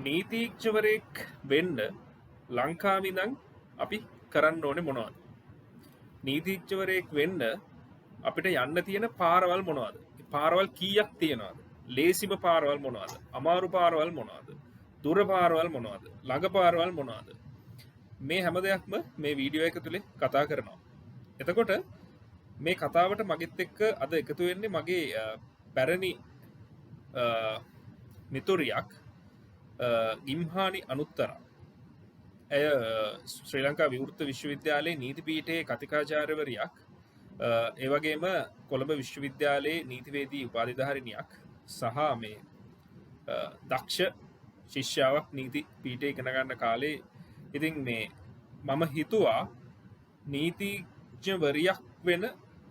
නීතිඥවරයෙක් වෙන්න ලංකාවේ ඉඳන් අපි කරන්න ඕනේ මොනවද? නීතිඥවරයෙක් වෙන්න අපිට යන්න තියෙන පාරවල් මොනවද? පාරවල් කීයක් තියෙනවද? ලේසිම පාරවල් මොනවද? අමාරු පාරවල් මොනවද? දුර පාරවල් මොනවද? ළඟ පාරවල් මොනවද? මේ හැම දෙයක්ම මේ වීඩියෝ එක තුලේ කතා කරනවා. එතකොට මේ කතාවට මගෙත් එක්ක අද එකතු වෙන්නේ මගේ පැරණි මිතුරියක් ගිම්හානි අනුත්තර. ඇය ශ්‍රී ලංකා විවෘත විශ්වවිද්‍යාලයේ නීති පීඨයේ කතිකාචාර්යවරියක්. ඒ වගේම කොළඹ විශ්වවිද්‍යාලයේ නීතිවේදී උපාධිධාරිණියක් සහ මේ දක්ෂ ශිෂ්‍යාවක් නීති පීඨයේ ඉගෙන ගන්න කාලේ ඉතින් මේ මම හිතුවා නීතිඥවරියක් වෙන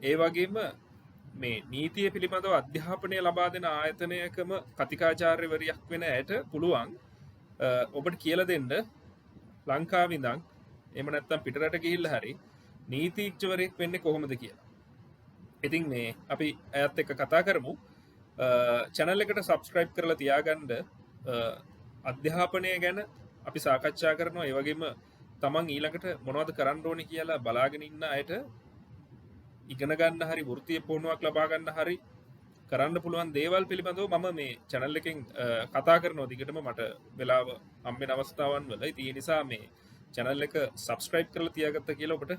ඒ වගේම මේ නීතිය පිළිබඳව අධ්‍යාපනය ලබා දෙන ආයතනයකම කතිකාචාර්යවරියක් වෙන ඇයට පුළුවන් ඔබට කියලා දෙන්න ලංකාවේ ඉඳන් එහෙම නැත්නම් පිටරට ගිහිල්ලා හරි නීතිඥවරයෙක් වෙන්නේ කොහොමද කියලා. ඉතින් මේ අපි ඇයත් එක්ක කතා කරමු. channel එකට subscribe කරලා තියාගන්න. අධ්‍යාපනය ගැන අපි සාකච්ඡා කරනවා. ඒ වගේම තමන් ඊළඟට මොනවද කරන්න ඕනේ කියලා බලාගෙන ඉන්න අයට ඉගෙන ගන්න හරි වෘත්තීය පුහුණුවක් ලබා ගන්න හරි කරන්න පුළුවන් දේවල් පිළිබඳව මම මේ channel එකෙන් කතා කරනවා දිගටම මට වෙලාව හම්බෙන අවස්ථාවන් වල. ඉතින් ඒ නිසා මේ channel එක subscribe කරලා තියාගත්ත කියලා ඔබට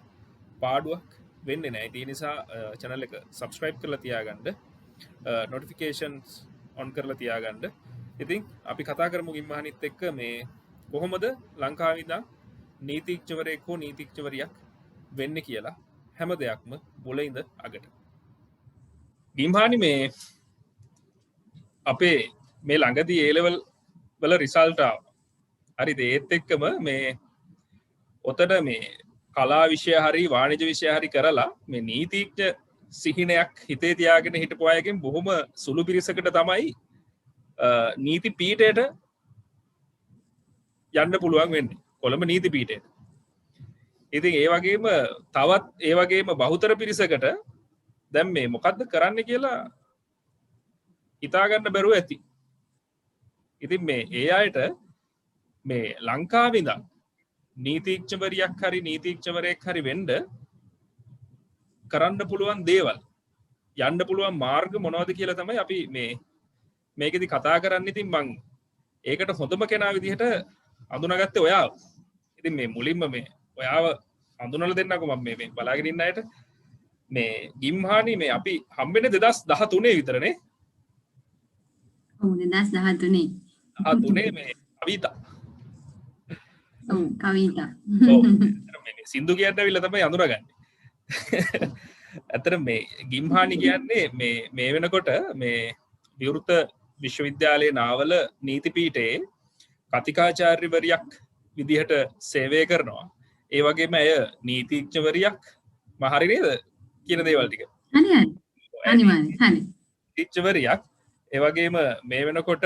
පාඩුවක් වෙන්නේ නැහැ. ඒ නිසා channel එක subscribe කරලා තියාගන්න. notifications on කරලා තියාගන්න. ඉතින් අපි කතා කරමු ගිම්හානිත් එක්ක මේ කොහොමද ලංකාවේ ඉඳන් නීතිඥවරයෙක් හෝ නීතිඥවරියක් වෙන්නේ කියලා හැම දෙයක්ම මුලින්ද අගට. ගිම්හානි මේ අපේ මේ ළඟදී A level වල රිසල්ට් ආවා. හරිද? ඒත් එක්කම මේ ඔතන මේ කලා විෂය හරි වාණිජ විෂය හරි කරලා මේ නීතිඥ සිහිනයක් හිතේ තියාගෙන හිටපු අයගෙන් බොහොම සුළු පිරිසකට තමයි නීති පීඨයට යන්න පුළුවන් වෙන්නේ. කොළඹ නීති පීඨයට. ඉතින් ඒ වගේම තවත් ඒ වගේම බහුතර පිරිසකට දැන් මේ මොකද්ද කරන්න කියලා හිතා ගන්න බැරුව ඇති. ඉතින් මේ ඒ අයට මේ ලංකාවේ ඉඳන් නීතිඥවරියක් හරි නීතිඥවරයෙක් හරි වෙන්න කරන්න පුළුවන් දේවල් යන්න පුළුවන් මාර්ග මොනවද කියලා තමයි අපි මේ මේකෙදි කතා කරන්න. ඉතින් මං ඒකට හොඳම කෙනා විදිහට අඳුනාගත්තේ ඔයාව. ඉතින් මේ මුලින්ම මේ ඔයාව හඳුනලා දෙන්නකෝ මම මේ බලාගෙන ඉන්න අයට. මේ ගිම්හානි මේ අපි හම්බෙන්නේ 2013 විතරනේ. ඔව් 2013. 13 මේ කවිතා. ඔව් කවිතා. ඔව් මේ සින්දු කියන්න ඇවිල්ලා තමයි අඳුනගන්නේ. ඇත්තට මේ ගිම්හානි කියන්නේ මේ වෙනකොට මේ විවෘත විශ්වවිද්‍යාලයේ නාවල නීති පීඨයේ කතිකාචාර්යවරියක් විදිහට සේවය කරනවා. ඒ වගේම ඇය නීතිඥවරියක් හරි නේද කියන දේවල් ටික. අනිවාර්යයෙන් හරි. නීතිඥවරියක් ඒ වගේම මේ වෙනකොට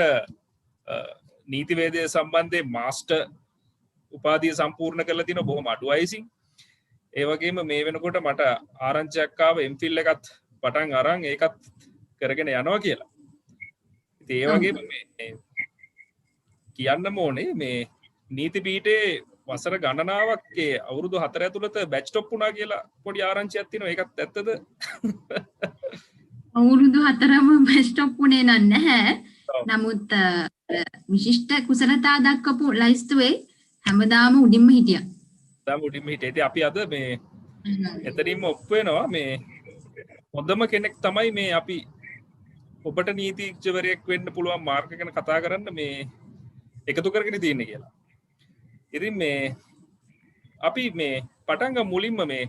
නීතිවේදය සම්බන්ධයෙන් මාස්ටර් උපාධිය සම්පූර්ණ කරලා තිනවා බොහොම අඩු වයසින්. ඒ වගේම මේ වෙනකොට මට ආරංචියක් ආව MPhil එකත් පටන් අරන් ඒකත් කරගෙන යනවා කියලා. ඉතින් ඒ වගේම මේ කියන්නම ඕනේ මේ නීති පීඨයේ වසර ගණනාවක් ඒ අවුරුදු 4 ඇතුළත බැච් ටොප් වුණා කියලා පොඩි ආරංචියක් තියෙනවා. ඒකත් ඇත්තද? අවුරුදු 4ම බැච් ටොප් වුණේ නැහැ. නමුත් විශිෂ්ට කුසලතා දක්වපු ලයිස්තුවේ හැමදාම උඩින්ම හිටියා. උඩින්ම හිටියේ. ඉතින් අපි අද මේ එතනින්ම ඔප්පු වෙනවා මේ හොඳම කෙනෙක් තමයි මේ අපි ඔබට නීතිඥවරයෙක් වෙන්න පුළුවන් මාර්ග ගැන කතා කරන්න මේ එකතු කරගෙන තියෙන්නේ කියලා. ඉතින් මේ අපි මේ පටන් ගමු මුලින්ම මේ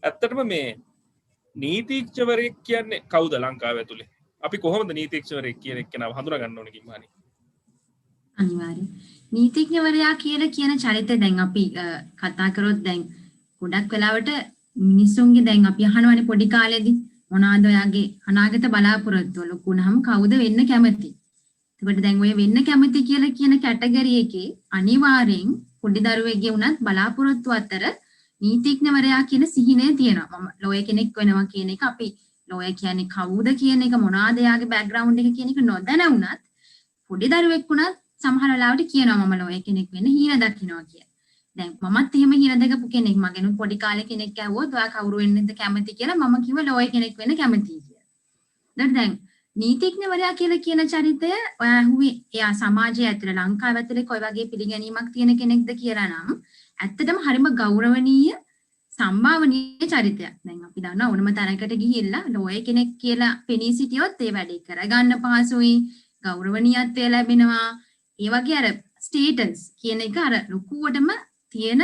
ඇත්තටම මේ නීතිඥවරයෙක් කියන්නේ කවුද ලංකාව ඇතුලේ? අපි කොහොමද නීතිඥවරයෙක් කියන කෙනාව හඳුනා ගන්න ඕනේ කිම්හානි? අනිවාර්යයෙන්. නීතිඥවරයා කියලා කියන චරිතය දැන් අපි කතා කරොත් දැන් ගොඩක් වෙලාවට මිනිස්සුන්ගේ දැන් අපි අහනවානේ පොඩි කාලේදී මොනවාද ඔයාගේ අනාගත බලාපොරොත්තු ලොකු වුණාම කවුද වෙන්න කැමති? එතකොට දැන් ඔය වෙන්න කැමති කියලා කියන කැටගරි එකේ අනිවාර්යෙන් පොඩි දරුවෙක්ගේ වුණත් බලාපොරොත්තු අතර නීතිඥවරයා කියන සිහිනය තියෙනවා. මම ලෝයර් කෙනෙක් වෙනවා කියන එක අපි ලෝයර් කියන්නේ කවුද කියන එක මොනවාද යාගේ බෑග්ග්‍රවුන්ඩ් එක කියන එක නොදැන වුණත් පොඩි දරුවෙක් වුණත් සමහර වෙලාවට කියනවා මම ලෝය කෙනෙක් වෙන්න හීන දකින්නවා කියලා. දැන් මමත් එහෙම හීන දැකපු කෙනෙක්. මගෙනුත් පොඩි කාලේ කෙනෙක් ඇහුවොත් ඔයා කවුරු වෙන්නද කැමති කියලා මම කිව්වා ලෝය කෙනෙක් වෙන්න කැමතියි කියලා. දැන් නීතිඥවරයා කියලා කියන චරිතය ඔයා ඇහුවේ එයා සමාජයේ ඇතුළේ ලංකාව ඇතුළේ කොයි වගේ පිළිගැනීමක් තියෙන කෙනෙක්ද කියලා නම් ඇත්තටම හරිම ගෞරවනීය සම්භාවනීය චරිතයක්. දැන් අපි දන්නවා ඕනම තැනකට ගිහිල්ලා ලෝය කෙනෙක් කියලා පෙනී සිටියොත් ඒ වැඩේ කරගන්න පහසුයි, ගෞරවනීයත්වය ලැබෙනවා. ඒ වගේ අර ස්ටේටස් කියන එක අර ලොකුවටම තියෙන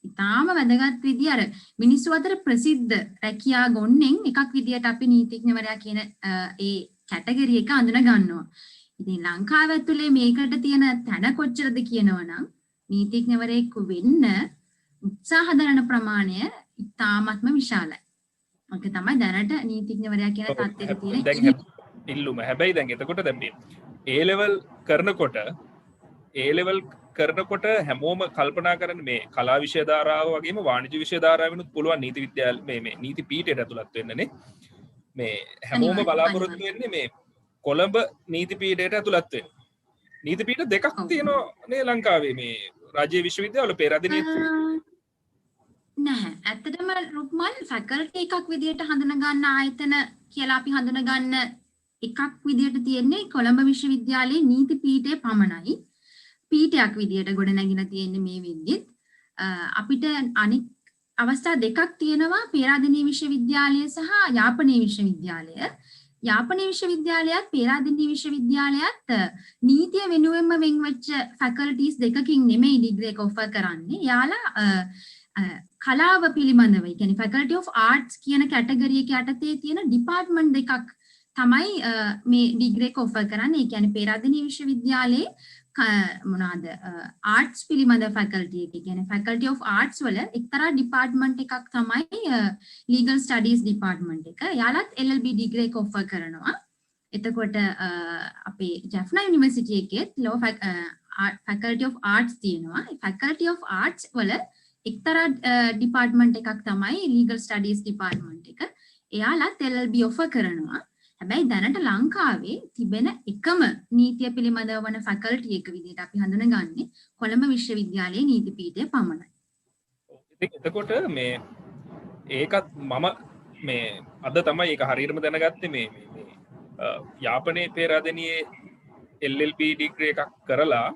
ඉතාම වැදගත් විදිය අර මිනිස්සු අතර ප්‍රසිද්ධ රැකියා ගොන්නෙන් එකක් විදියට අපි නීතිඥවරයා කියන ඒ කැටගරි එක අඳුන ගන්නවා. ඉතින් ලංකාව ඇතුලේ මේකට තියෙන තැන කොච්චරද කියනවනම් නීතිඥවරයෙකු වෙන්න උත්සාහ දරන ප්‍රමාණය ඉතාමත්ම විශාලයි. ඒක තමයි දැනට නීතිඥවරයා කියන තත්ත්වයේ තියෙන දැන් ඉල්ලුම. හැබැයි දැන් එතකොට දැන් මේ A level කරනකොට හැමෝම කල්පනා කරන්නේ මේ කලා විෂය ධාරාව වගේම වාණිජ්‍ය විෂය ධාරාවෙනුත් පුළුවන් නීති විද්‍යාල මේ නීති පීඨයට ඇතුළත් වෙන්නනේ. මේ හැමෝම බලාපොරොත්තු වෙන්නේ මේ කොළඹ නීති පීඨයට ඇතුළත් වෙන්න. නීති පීඨ දෙකක් තියෙනවා නේ ලංකාවේ මේ රාජ්‍ය විශ්වවිද්‍යාවල පෙරදිනේ නැහැ. ඇත්තටම රුක්මල් ෆැකල්ටි එකක් විදියට හඳුන ගන්න ආයතන කියලා අපි හඳුන ගන්න එකක් විදියට තියෙන්නේ කොළඹ විශ්වවිද්‍යාලයේ නීති පීඨය පමණයි. පීඨයක් විදියට ගොඩනැගිලා තියෙන්නේ මේ විද්‍යෙත්. අපිට අනික් අවස්ථා දෙකක් තියෙනවා පේරාදෙණිය විශ්වවිද්‍යාලය සහ යාපනයේ විශ්වවිද්‍යාලය. යාපනයේ විශ්වවිද්‍යාලයත් පේරාදෙණිය විශ්වවිද්‍යාලයත් නීතිය වෙනුවෙන්ම වෙන්වෙච්ච ෆැකල්ටිස් දෙකකින් නෙමෙයි ඩිග්‍රී එක ඔෆර් කරන්නේ. යාලා කලාව පිළිබඳව, ඒ කියන්නේ ෆැකල්ටි ඔෆ් ආර්ට්ස් කියන කැටගරි එක යටතේ තියෙන ඩිපාර්ට්මන්ට් දෙකක් තමයි මේ ඩිග්‍රී එක ඔෆර් කරන්නේ. ඒ කියන්නේ පේරාදෙණිය විශ්වවිද්‍යාලයේ මොනවාද ආර්ට්ස් පිළිබඳ ෆැකල්ටි එක. කියන්නේ ෆැකල්ටි ඔෆ් ආර්ට්ස් වල එක්තරා ඩිපාර්ට්මන්ට් එකක් තමයි ලීගල් ස්ටඩීස් ඩිපාර්ට්මන්ට් එක. යාලත් LLB ඩිග්‍රී එක ඔෆර් කරනවා. එතකොට අපේ ජැෆ්නා යුනිවර්සිටි එකෙත් ලෝ ෆැකල්ටි ඔෆ් ආර්ට්ස් තියෙනවා. ඒ ෆැකල්ටි ඔෆ් ආර්ට්ස් වල එක්තරා ඩිපාර්ට්මන්ට් එකක් තමයි ලීගල් ස්ටඩීස් ඩිපාර්ට්මන්ට් එක. එයාලත් LLB ඔෆර් කරනවා. හැබැයි දැනට ලංකාවේ තිබෙන එකම නීතිය පිළිබඳව වන ෆැකල්ටි එක විදිහට අපි හඳුනගන්නේ කොළඹ විශ්වවිද්‍යාලයේ නීති පීඨය පමණයි. එතකොට මේ ඒකත් මම මේ අද තමයි ඒක හරියටම දැනගත්තේ මේ යාපනයේ පේරාදෙණියේ LLB ඩිග්‍රී එකක් කරලා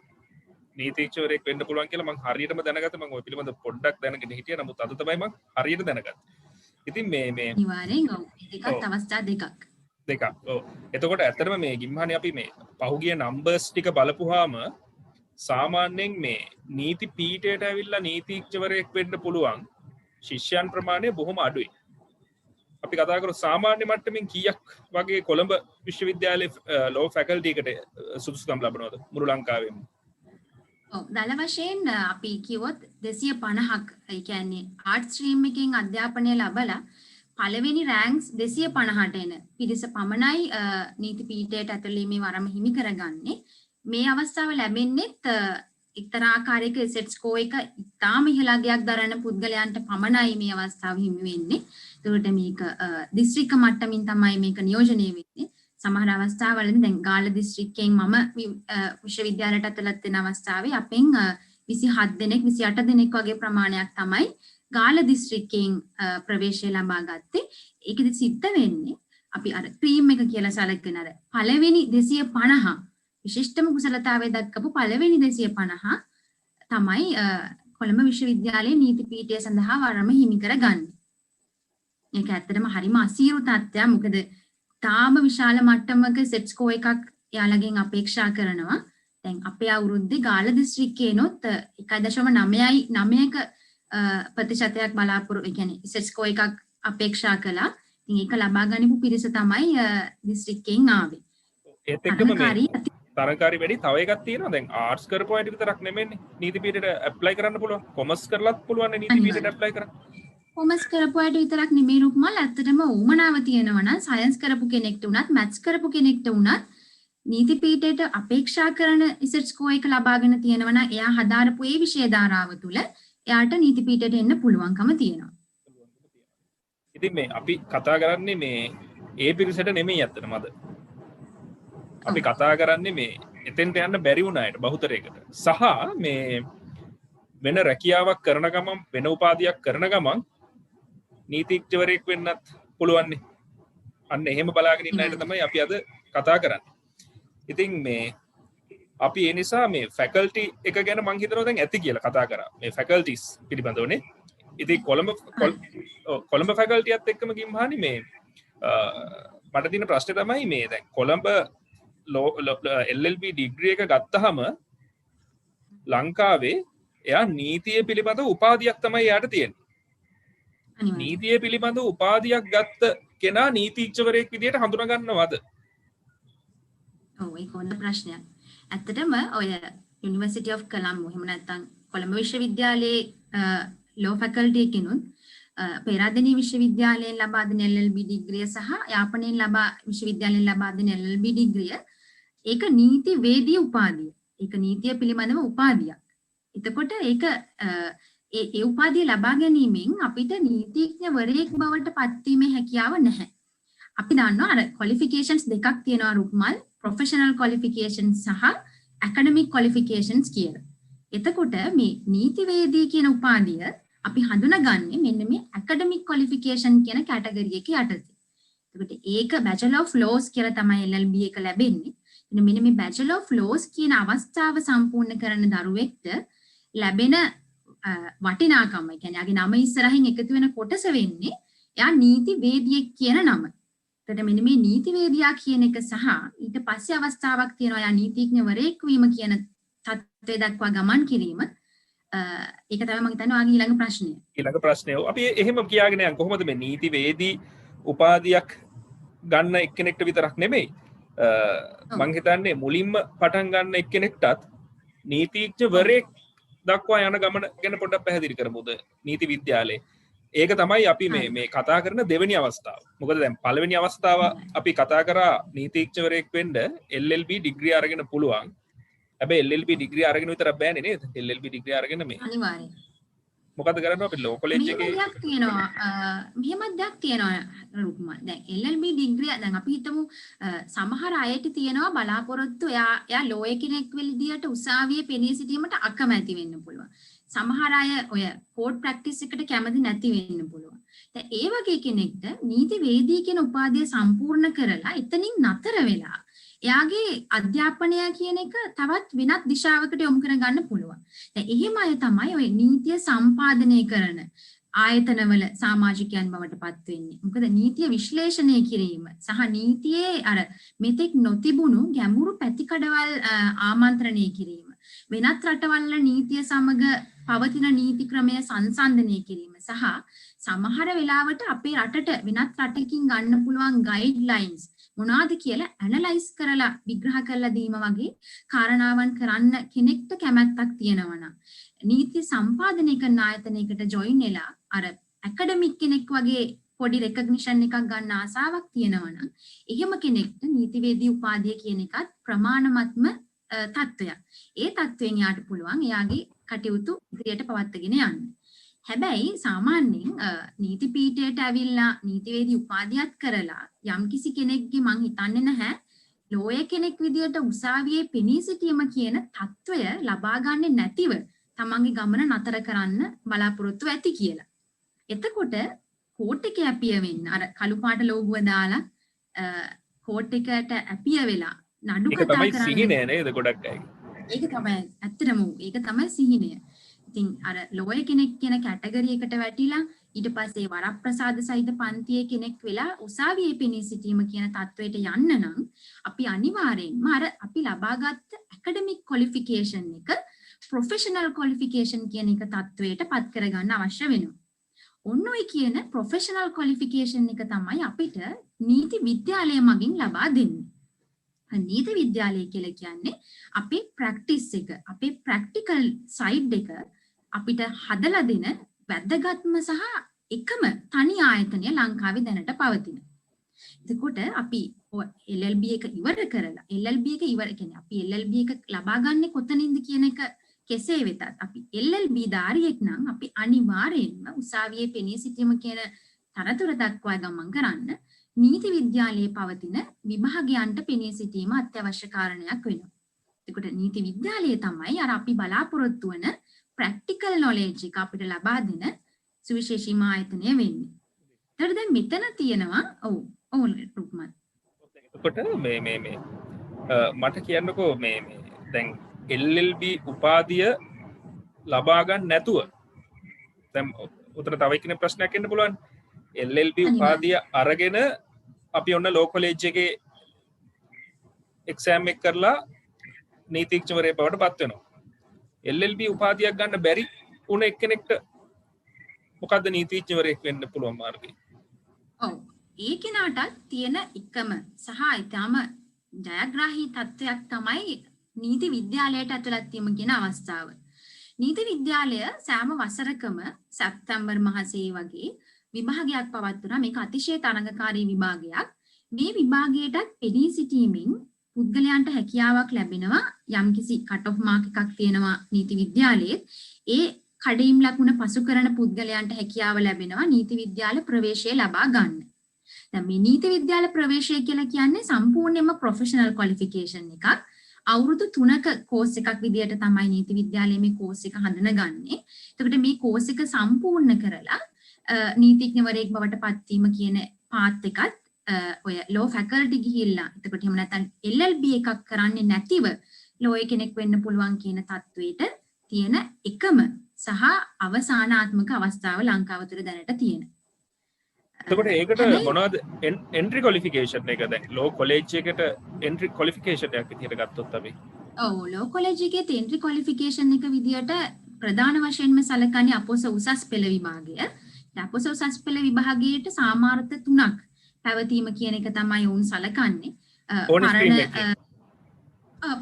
නීතිඥවරයෙක් වෙන්න පුළුවන් කියලා මම හරියටම දැනගත්තා. මම ඔය පිළිබඳ පොඩ්ඩක් දැනගෙන හිටියා. නමුත් අද තමයි මම හරියට දැනගත්තේ. ඉතින් මේ අනිවාර්යෙන් ඔව්. ඒකත් අවස්ථා දෙකක්. එතකොට ඇත්තටම මේ ගිම්හානේ අපි මේ පහුගිය නම්බර්ස් ටික බලපුවාම සාමාන්‍යයෙන් මේ නීති පීඨයට ඇවිල්ලා නීතිඥවරයෙක් වෙන්න පුළුවන් ශිෂ්‍යයන් ප්‍රමාණය බොහොම අඩුයි. අපි කතා කරමු සාමාන්‍ය මට්ටමින් කීයක් වගේ කොළඹ විශ්වවිද්‍යාලයේ ලෝ ෆැකල්ටි එකට සුදුසුකම් ලබනවද මුළු ලංකාවෙම? ඔව් දල වශයෙන් අපි කිව්වොත් 250ක් ඒ කියන්නේ ආර්ට් ස්ට්‍රීම් එකෙන් අධ්‍යාපනය ලැබලා පළවෙනි රෑන්ක්ස් 250ට එන පිරිස පමණයි නීති පීඨයට ඇතුළේ මේ වරම හිමි කරගන්නේ. මේ අවස්ථාව ලැබෙන්නේත් එක්තරා ආකාරයක සෙට් ස්කෝර් එක ඉතාම ඉහළ අගයක් දරන පුද්ගලයන්ට පමණයි මේ අවස්ථාව හිමි වෙන්නේ. ඒකට මේක දිස්ත්‍රික්ක මට්ටමින් තමයි මේක නියෝජනය වෙන්නේ. සමහර අවස්ථාවලදී දැන් ගාල්ල දිස්ත්‍රික්කයෙන් මම විශ්වවිද්‍යාලයට ඇතුළත් වෙන අවස්ථාවේ අපෙන් 27 දෙනෙක් 28 දෙනෙක් වගේ ප්‍රමාණයක් තමයි ගාල්ල දිස්ත්‍රික්කයෙන් ප්‍රවේශය ලබා ගත්තේ. ඒකෙදි සිද්ධ වෙන්නේ අපි අර ක්‍රීම් එක කියලා සැලකන අර පළවෙනි 250 විශිෂ්ටම කුසලතාවය දක්වපු පළවෙනි 250 තමයි කොළඹ විශ්වවිද්‍යාලයේ නීති පීඨය සඳහා වරම හිමි කරගන්නේ. ඒක ඇත්තටම හරිම අසීරු තත්ත්වයක්. මොකද තාම විශාල මට්ටමක සෙට් ස්කෝර් එකක් යාළගෙන් අපේක්ෂා කරනවා. දැන් අපේ අවුරුද්දේ ගාල්ල දිස්ත්‍රික්කේනොත් 1.9ක ප්‍රතිශතයක් බලාපොරොත්තු ඒ කියන්නේ සෙට් ස්කෝර් එකක් අපේක්ෂා කළා. ඉතින් ඒක ලබා ගනිපු පිරිස තමයි දිස්ත්‍රික්කයෙන් ආවේ. ඒත් එක්කම තරංකාරී වැඩි තව එකක් තියෙනවා. දැන් ආර්ට්ස් කරපු අයට විතරක් නෙමෙයිනේ නීති පීඨයට ඇප්ලයි කරන්න පුළුවන්. කොමර්ස් කරලත් පුළුවන් නීති පීඨයට ඇප්ලයි කරන්න. කොමර්ස් කරපු අයට විතරක් නෙමෙයි රුක්මල් ඇත්තටම උමනාව තියෙනවා නම් සයන්ස් කරපු කෙනෙක්ට උනත් මැත්ස් කරපු කෙනෙක්ට උනත් නීති පීඨයට අපේක්ෂා කරන ඉසෙට් ස්කෝර් එක ලබාගෙන තියෙනවා නම් එයා හදාරපු ඒ විෂය ධාරාව තුල එයාට නීති පීඨයට එන්න පුළුවන්කම තියෙනවා. ඉතින් මේ අපි කතා කරන්නේ මේ ඒ පිරිසට නෙමෙයි අත්තටම අද. අපි කතා කරන්නේ මේ එතෙන්ට යන්න බැරි වුණායට බහුතරයකට සහ මේ වෙන රැකියාවක් කරන ගමන් වෙන උපාධියක් කරන ගමන් නීතිඥවරයෙක් වෙන්නත් පුළුවන්නේ. අන්න එහෙම බලාගෙන ඉන්න අයට තමයි අපි අද කතා කරන්නේ. ඉතින් මේ අපි ඒ නිසා මේ ෆැකල්ටි එක ගැන මං හිතනවා දැන් ඇති කියලා කතා කරා. මේ ෆැකල්ටිස් පිළිබඳවනේ. ඉතින් කොළඹ ෆැකල්ටියත් එක්කම ගිම්හානි මේ මට තියෙන ප්‍රශ්නේ තමයි මේ දැන් කොළඹ LLB ඩිග්‍රී එක ගත්තහම ලංකාවේ එයා නීතිය පිළිබඳ උපාධියක් තමයි යාට තියෙන්නේ. නීතිය පිළිබඳ උපාධියක් ගත්ත කෙනා නීතිඥවරයෙක් විදියට හඳුනා ගන්නවද? ඔව් ඒක හොඳ ප්‍රශ්නයක්. ඇත්තටම ඔය University of Colombo එහෙම නැත්නම් කොළඹ විශ්වවිද්‍යාලයේ law faculty එකකිනුත් පෙරාදෙණිය විශ්වවිද්‍යාලයෙන් ලබා දෙන LLB ඩිග්‍රිය සහ යාපනයෙන් විශ්වවිද්‍යාලයෙන් ලබා දෙන LLB ඩිග්‍රිය ඒක නීතිවේදී උපාධිය. ඒක නීතිය පිළිබඳව උපාධියක්. එතකොට ඒක ඒ උපාධිය ලබා ගැනීමෙන් අපිට නීතිඥවරයෙක් බවට පත්වීමේ හැකියාව නැහැ. අපි දන්නවා අර qualifications දෙකක් තියෙනවා රුක්මල්, professional qualifications සහ academic qualifications කියලා. එතකොට මේ නීතිවේදී කියන උපාධිය අපි හඳුනාගන්නේ මෙන්න මේ academic qualification කියන කැටගරි එකේ යටතේ. එතකොට ඒක Bachelor of Laws කියලා තමයි LLB එක ලැබෙන්නේ. මෙන්න මේ Bachelor of Laws කියන අවස්ථාව සම්පූර්ණ කරන දරුවෙක්ට ලැබෙන වටිනාකම, ඒ කියන්නේ යාගේ නම ඉස්සරහින් එකතු වෙන කොටස වෙන්නේ එයා නීතිවේදියෙක් කියන නම. එතකොට මෙන්න මේ නීතිවේදියා කියන එක සහ ඊට පස්සේ අවස්ථාවක් තියෙනවා යා නීතිඥවරයෙක් වීම කියන තත්ත්වය දක්වා ගමන් කිරීම. ඒක තමයි මම හිතන්නේ ඔයාගේ ඊළඟ ප්‍රශ්නය. ඊළඟ ප්‍රශ්නය. අපි එහෙම කියාගෙන යන් කොහොමද මේ නීතිවේදී උපාධියක් ගන්න එක්කෙනෙක්ට විතරක් නෙමෙයි. මම හිතන්නේ මුලින්ම පටන් ගන්න එක්කෙනෙක්ටත් නීතිඥවරයෙක් දක්වා යන ගමන ගැන පොඩ්ඩක් පැහැදිලි කරමුද නීති විද්‍යාලයේ. ඒක තමයි අපි මේ කතා කරන දෙවෙනි අවස්ථාව. මොකද දැන් පළවෙනි අවස්ථාව අපි කතා කරා නීතිඥවරයෙක් වෙන්න LLB ඩිග්‍රී අරගෙන පුළුවන්. හැබැයි LLB ඩිග්‍රී අරගෙන විතරක් බෑනේ නේද? LLB ඩිග්‍රී අරගෙන මේ අනිවාර්යයෙන්. මොකද කරන්නේ අපි ලෝ කොලෙජ් එකේ මෙහෙමයක් තියෙනවා. මෙහෙමක් දෙයක් තියෙනවා රුක්මල්. දැන් LLB ඩිග්‍රී දැන් අපි හිතමු සමහර අයට තියෙනවා බලාපොරොත්තු එයා ලෝය කෙනෙක් විදියට උසාවියේ පෙනී සිටීමට අකමැති වෙන්න පුළුවන්. සමහර අය ඔය කෝඩ් ප්‍රැක්ටිස් එකට කැමති නැති වෙන්න පුළුවන්. දැන් ඒ වගේ කෙනෙක්ට නීතිවේදී කියන උපාධිය සම්පූර්ණ කරලා එතනින් නතර වෙලා එයාගේ අධ්‍යාපනය කියන එක තවත් වෙනත් දිශාවකට යොමු කර ගන්න පුළුවන්. දැන් එහෙම අය තමයි ඔය නීතිය සම්පාදනය කරන ආයතනවල සමාජිකයන් බවට පත් වෙන්නේ. මොකද නීතිය විශ්ලේෂණය කිරීම සහ නීතියේ අර මෙතෙක් නොතිබුණු ගැඹුරු පැතිකඩවල් ආමන්ත්‍රණය කිරීම, වෙනත් රටවල් නීතිය සමග පවතින නීති ක්‍රමය සංසන්දනය කිරීම සහ සමහර වෙලාවට අපේ රටට වෙනත් රටකින් ගන්න පුළුවන් ගයිඩ්ලයින්ස් මොනවාද කියලා ඇනලයිස් කරලා විග්‍රහ කරලා දීම වගේ කාරණාවන් කරන්න කෙනෙක්ට කැමැත්තක් තියෙනවා නම් නීති සම්පාදනය කරන ආයතනයකට ජොයින් වෙලා අර ඇකඩමික් කෙනෙක් වගේ පොඩි රෙකග්නිෂන් එකක් ගන්න ආසාවක් තියෙනවා නම් එහෙම කෙනෙක්ට නීතිවේදී උපාධිය කියන එකත් ප්‍රමාණවත්ම තත්ත්වයක්. ඒ තත්ත්වයෙන් යාට පුළුවන් එයාගේ කටයුතු ඉදිරියට පවත්වාගෙන යන්න. හැබැයි සාමාන්‍යයෙන් නීති පීඨයට ඇවිල්ලා නීතිවේදී උපාධියක් කරලා යම්කිසි කෙනෙක්ගේ මං හිතන්නේ නැහැ ලෝය කෙනෙක් විදියට උසාවියේ පෙනී සිටීම කියන තත්ත්වය ලබා ගන්න නැතිව තමන්ගේ ගමන නතර කරන්න බලාපොරොත්තු ඇති කියලා. එතකොට කෝට් එකේ ඇපිය වෙන්න අර කළු පාට ලෝගුව දාලා කෝට් එකට ඇපිය වෙලා නඩු කතා කරන්නේ. ඒක තමයි සිහිනය නේද ගොඩක් අය. ඒක තමයි ඇත්තටම ඒක තමයි සිහිනය. ඉතින් අර ලෝය කෙනෙක් කියන කැටගරි එකට වැටිලා ඊට පස්සේ වරප්‍රසාද සහිත පන්තියේ කෙනෙක් වෙලා උසාවියේ පෙනී සිටීම කියන තත්වයට යන්න නම් අපි අනිවාර්යෙන්ම අර අපි ලබාගත් ඇකඩමික් ක්වොලිෆිකේෂන් එක ප්‍රොෆෙෂනල් ක්වොලිෆිකේෂන් කියන එක තත්වයට පත් කරගන්න අවශ්‍ය වෙනවා. ඔන්න ඔය කියන ප්‍රොෆෙෂනල් ක්වොලිෆිකේෂන් එක තමයි අපිට නීති විද්‍යාලය මගින් ලබා දෙන්නේ. නීති විද්‍යාලය කියලා කියන්නේ අපේ ප්‍රැක්ටිස් එක, අපේ ප්‍රැක්ටිකල් සයිඩ් එක අපිට හදලා දෙන වැදගත්ම සහ එකම තනි ආයතනය ලංකාවේ දැනට පවතින. එතකොට අපි LLB එක ඉවර කරලා LLB එක ඉවර කියන්නේ අපි LLB එක ලබා ගන්න කොතනින්ද කියන එක කෙසේ වෙතත් අපි LLB ධාරියෙක් නම් අපි අනිවාර්යයෙන්ම උසාවියේ පෙනී සිටීම කියන තරතුර දක්වා ගමන් කරන්න නීති විද්‍යාලයේ පවතින විභාගයන්ට පෙනී සිටීම අත්‍යවශ්‍ය කාරණයක් වෙනවා. එතකොට නීති විද්‍යාලයේ තමයි අර අපි බලාපොරොත්තු වන ප්‍රැක්ටිකල් නොලෙජ් එක අපිට ලබා දෙන සුවිශේෂී ආයතනය වෙන්නේ. ඒතර දැන් මෙතන තියෙනවා ඔව් රුක්මත්. එතකොට මේ මට කියන්නකෝ මේ දැන් LLB උපාධිය ලබා ගන්න නැතුව දැන් උතර තව එක්කෙනෙක් ප්‍රශ්නයක් එන්න පුළුවන්. LLB උපාධිය අරගෙන අපි ඔන්න ලෝ කොලෙජ් එකේ එක්සෑම් එක කරලා නීතිඥවරයෙක් බවට පත් වෙනවා. LLB උපාධියක් ගන්න බැරි උන එක්කෙනෙක්ට මොකද්ද නීතිඥවරයෙක් වෙන්න පුළුවන් මාර්ගය? ඔව් ඒ කෙනාටත් තියෙන එකම සහ ඊටම ජයග්‍රාහී තත්ත්වයක් තමයි නීති විද්‍යාලයට ඇතුළත් වීම කියන අවස්ථාව. නීති විද්‍යාලය සෑම වසරකම සැප්තැම්බර් මාසයේ වගේ විභාගයක් පවත්වනවා. මේක අතිශය තරඟකාරී විභාගයක්. මේ විභාගයටත් පෙනී සිටීමෙන් පුද්ගලයන්ට හැකියාවක් ලැබෙනවා. යම්කිසි කට් ඔෆ් මාක් එකක් තියෙනවා නීති විද්‍යාලයේ. ඒ කඩයිම් ලකුණ පසු කරන පුද්ගලයන්ට හැකියාව ලැබෙනවා නීති විද්‍යාල ප්‍රවේශය ලබා ගන්න. දැන් මේ නීති විද්‍යාල ප්‍රවේශය කියලා කියන්නේ සම්පූර්ණයෙන්ම ප්‍රොෆෙෂනල් ක්වොලිෆිකේෂන් එකක්. අවුරුදු 3ක කෝස් එකක් විදියට තමයි නීති විද්‍යාලයේ මේ කෝස් එක හඳුනගන්නේ. එතකොට මේ කෝස් එක සම්පූර්ණ කරලා නීතිඥවරයෙක් බවට පත් වීම කියන පාත් එකත් ඔය ලෝ ෆැකල්ටි ගිහිල්ලා එතකොට එහෙම නැත්නම් LLB එකක් කරන්නේ නැතිව ලෝය කෙනෙක් වෙන්න පුළුවන් කියන තත්වයට තියෙන එකම සහ අවසානාත්මක අවස්ථාව ලංකාව තුළ දැනට තියෙන. එතකොට ඒකට මොනවද එන්ට්‍රි ක්වොලිෆිකේෂන් එක දැන් ලෝ කොලෙජ් එකට එන්ට්‍රි ක්වොලිෆිකේෂන් එකක් විදියට ගත්තොත් අපි ඔව් ලෝ කොලෙජ් එකේ එන්ට්‍රි ක්වොලිෆිකේෂන් එක විදියට ප්‍රධාන වශයෙන්ම සැලකන්නේ අපොස උසස් පෙළ විභාගය. අපොස උසස් පෙළ විභාගයට සාමාර්ථ 3ක් පැවතීම කියන එක තමයි වුන් සැලකන්නේ.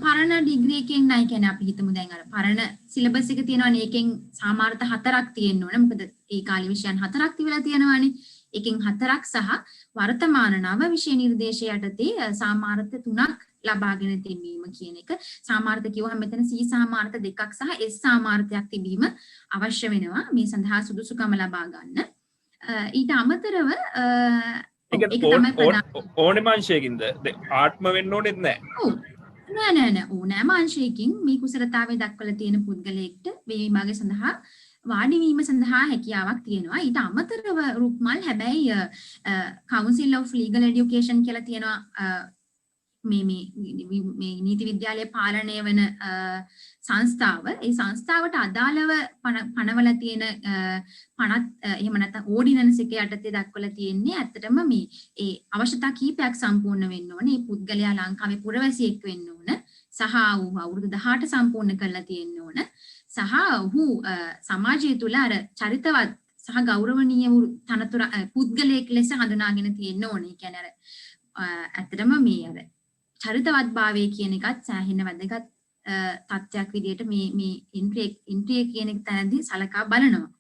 පරණ ඩිග්‍රී එකෙන් නයි කියන්නේ අපි හිතමු දැන් අර පරණ සිලබස් එක තියෙනවානේ ඒකෙන් සාමාර්ථ 4ක් තියෙන්න ඕන. මොකද ඒ කාලේ විෂයන් 4ක් තිබිලා තියෙනවානේ. එකෙන් 4ක් සහ වර්තමාන නව විෂය නිර්දේශය යටතේ සාමාර්ථ 3ක් ලබාගෙන තිබීම කියන එක. සාමාර්ථ කිව්වහම මෙතන C සාමාර්ථ 2ක් සහ S සාමාර්ථයක් තිබීම අවශ්‍ය වෙනවා මේ සඳහා සුදුසුකම ලබා ගන්න. ඊට අමතරව ඕනෙම අංශයකින්ද ආත්ම වෙන්න ඕනෙත් නැහැ. නෑ ඕනෑම අංශයකින් මේ කුසලතාවය දක්වලා තියෙන පුද්ගලයෙක්ට මේ විභාගය සඳහා වාඩි වීම සඳහා හැකියාවක් තියෙනවා. ඊට අමතරව රුක්මල් හැබැයි Council of Legal Education කියලා තියෙනවා මේ නීති විද්‍යාලයේ පාලනය වෙන සංස්ථාව. ඒ සංස්ථාවට අදාළව පනවලා තියෙන පනත් එහෙම නැත්නම් ඕඩිනන්ස් එක යටතේ දක්වලා තියෙන්නේ ඇත්තටම මේ ඒ අවශ්‍යතා කීපයක් සම්පූර්ණ වෙන්න ඕනේ. මේ පුද්ගලයා ලංකාවේ පුරවැසියෙක් වෙන්න ඕන. සහ අවුරුදු 18 සම්පූර්ණ කරලා තියෙන්න ඕන. සහ ඔහු සමාජය තුළ අර චරිතවත් සහ ගෞරවනීය තනතුර පුද්ගලයෙක් ලෙස හඳුනාගෙන තියෙන්න ඕනේ. ඒ කියන්නේ අර ඇත්තටම මේ අර චරිතවත් භාවය කියන එකත් සෑහෙන වැදගත් තත්ත්වයක් විදිහට මේ ඉන්ට්‍රිය කියන එක තැනදී සලකා බලනවා.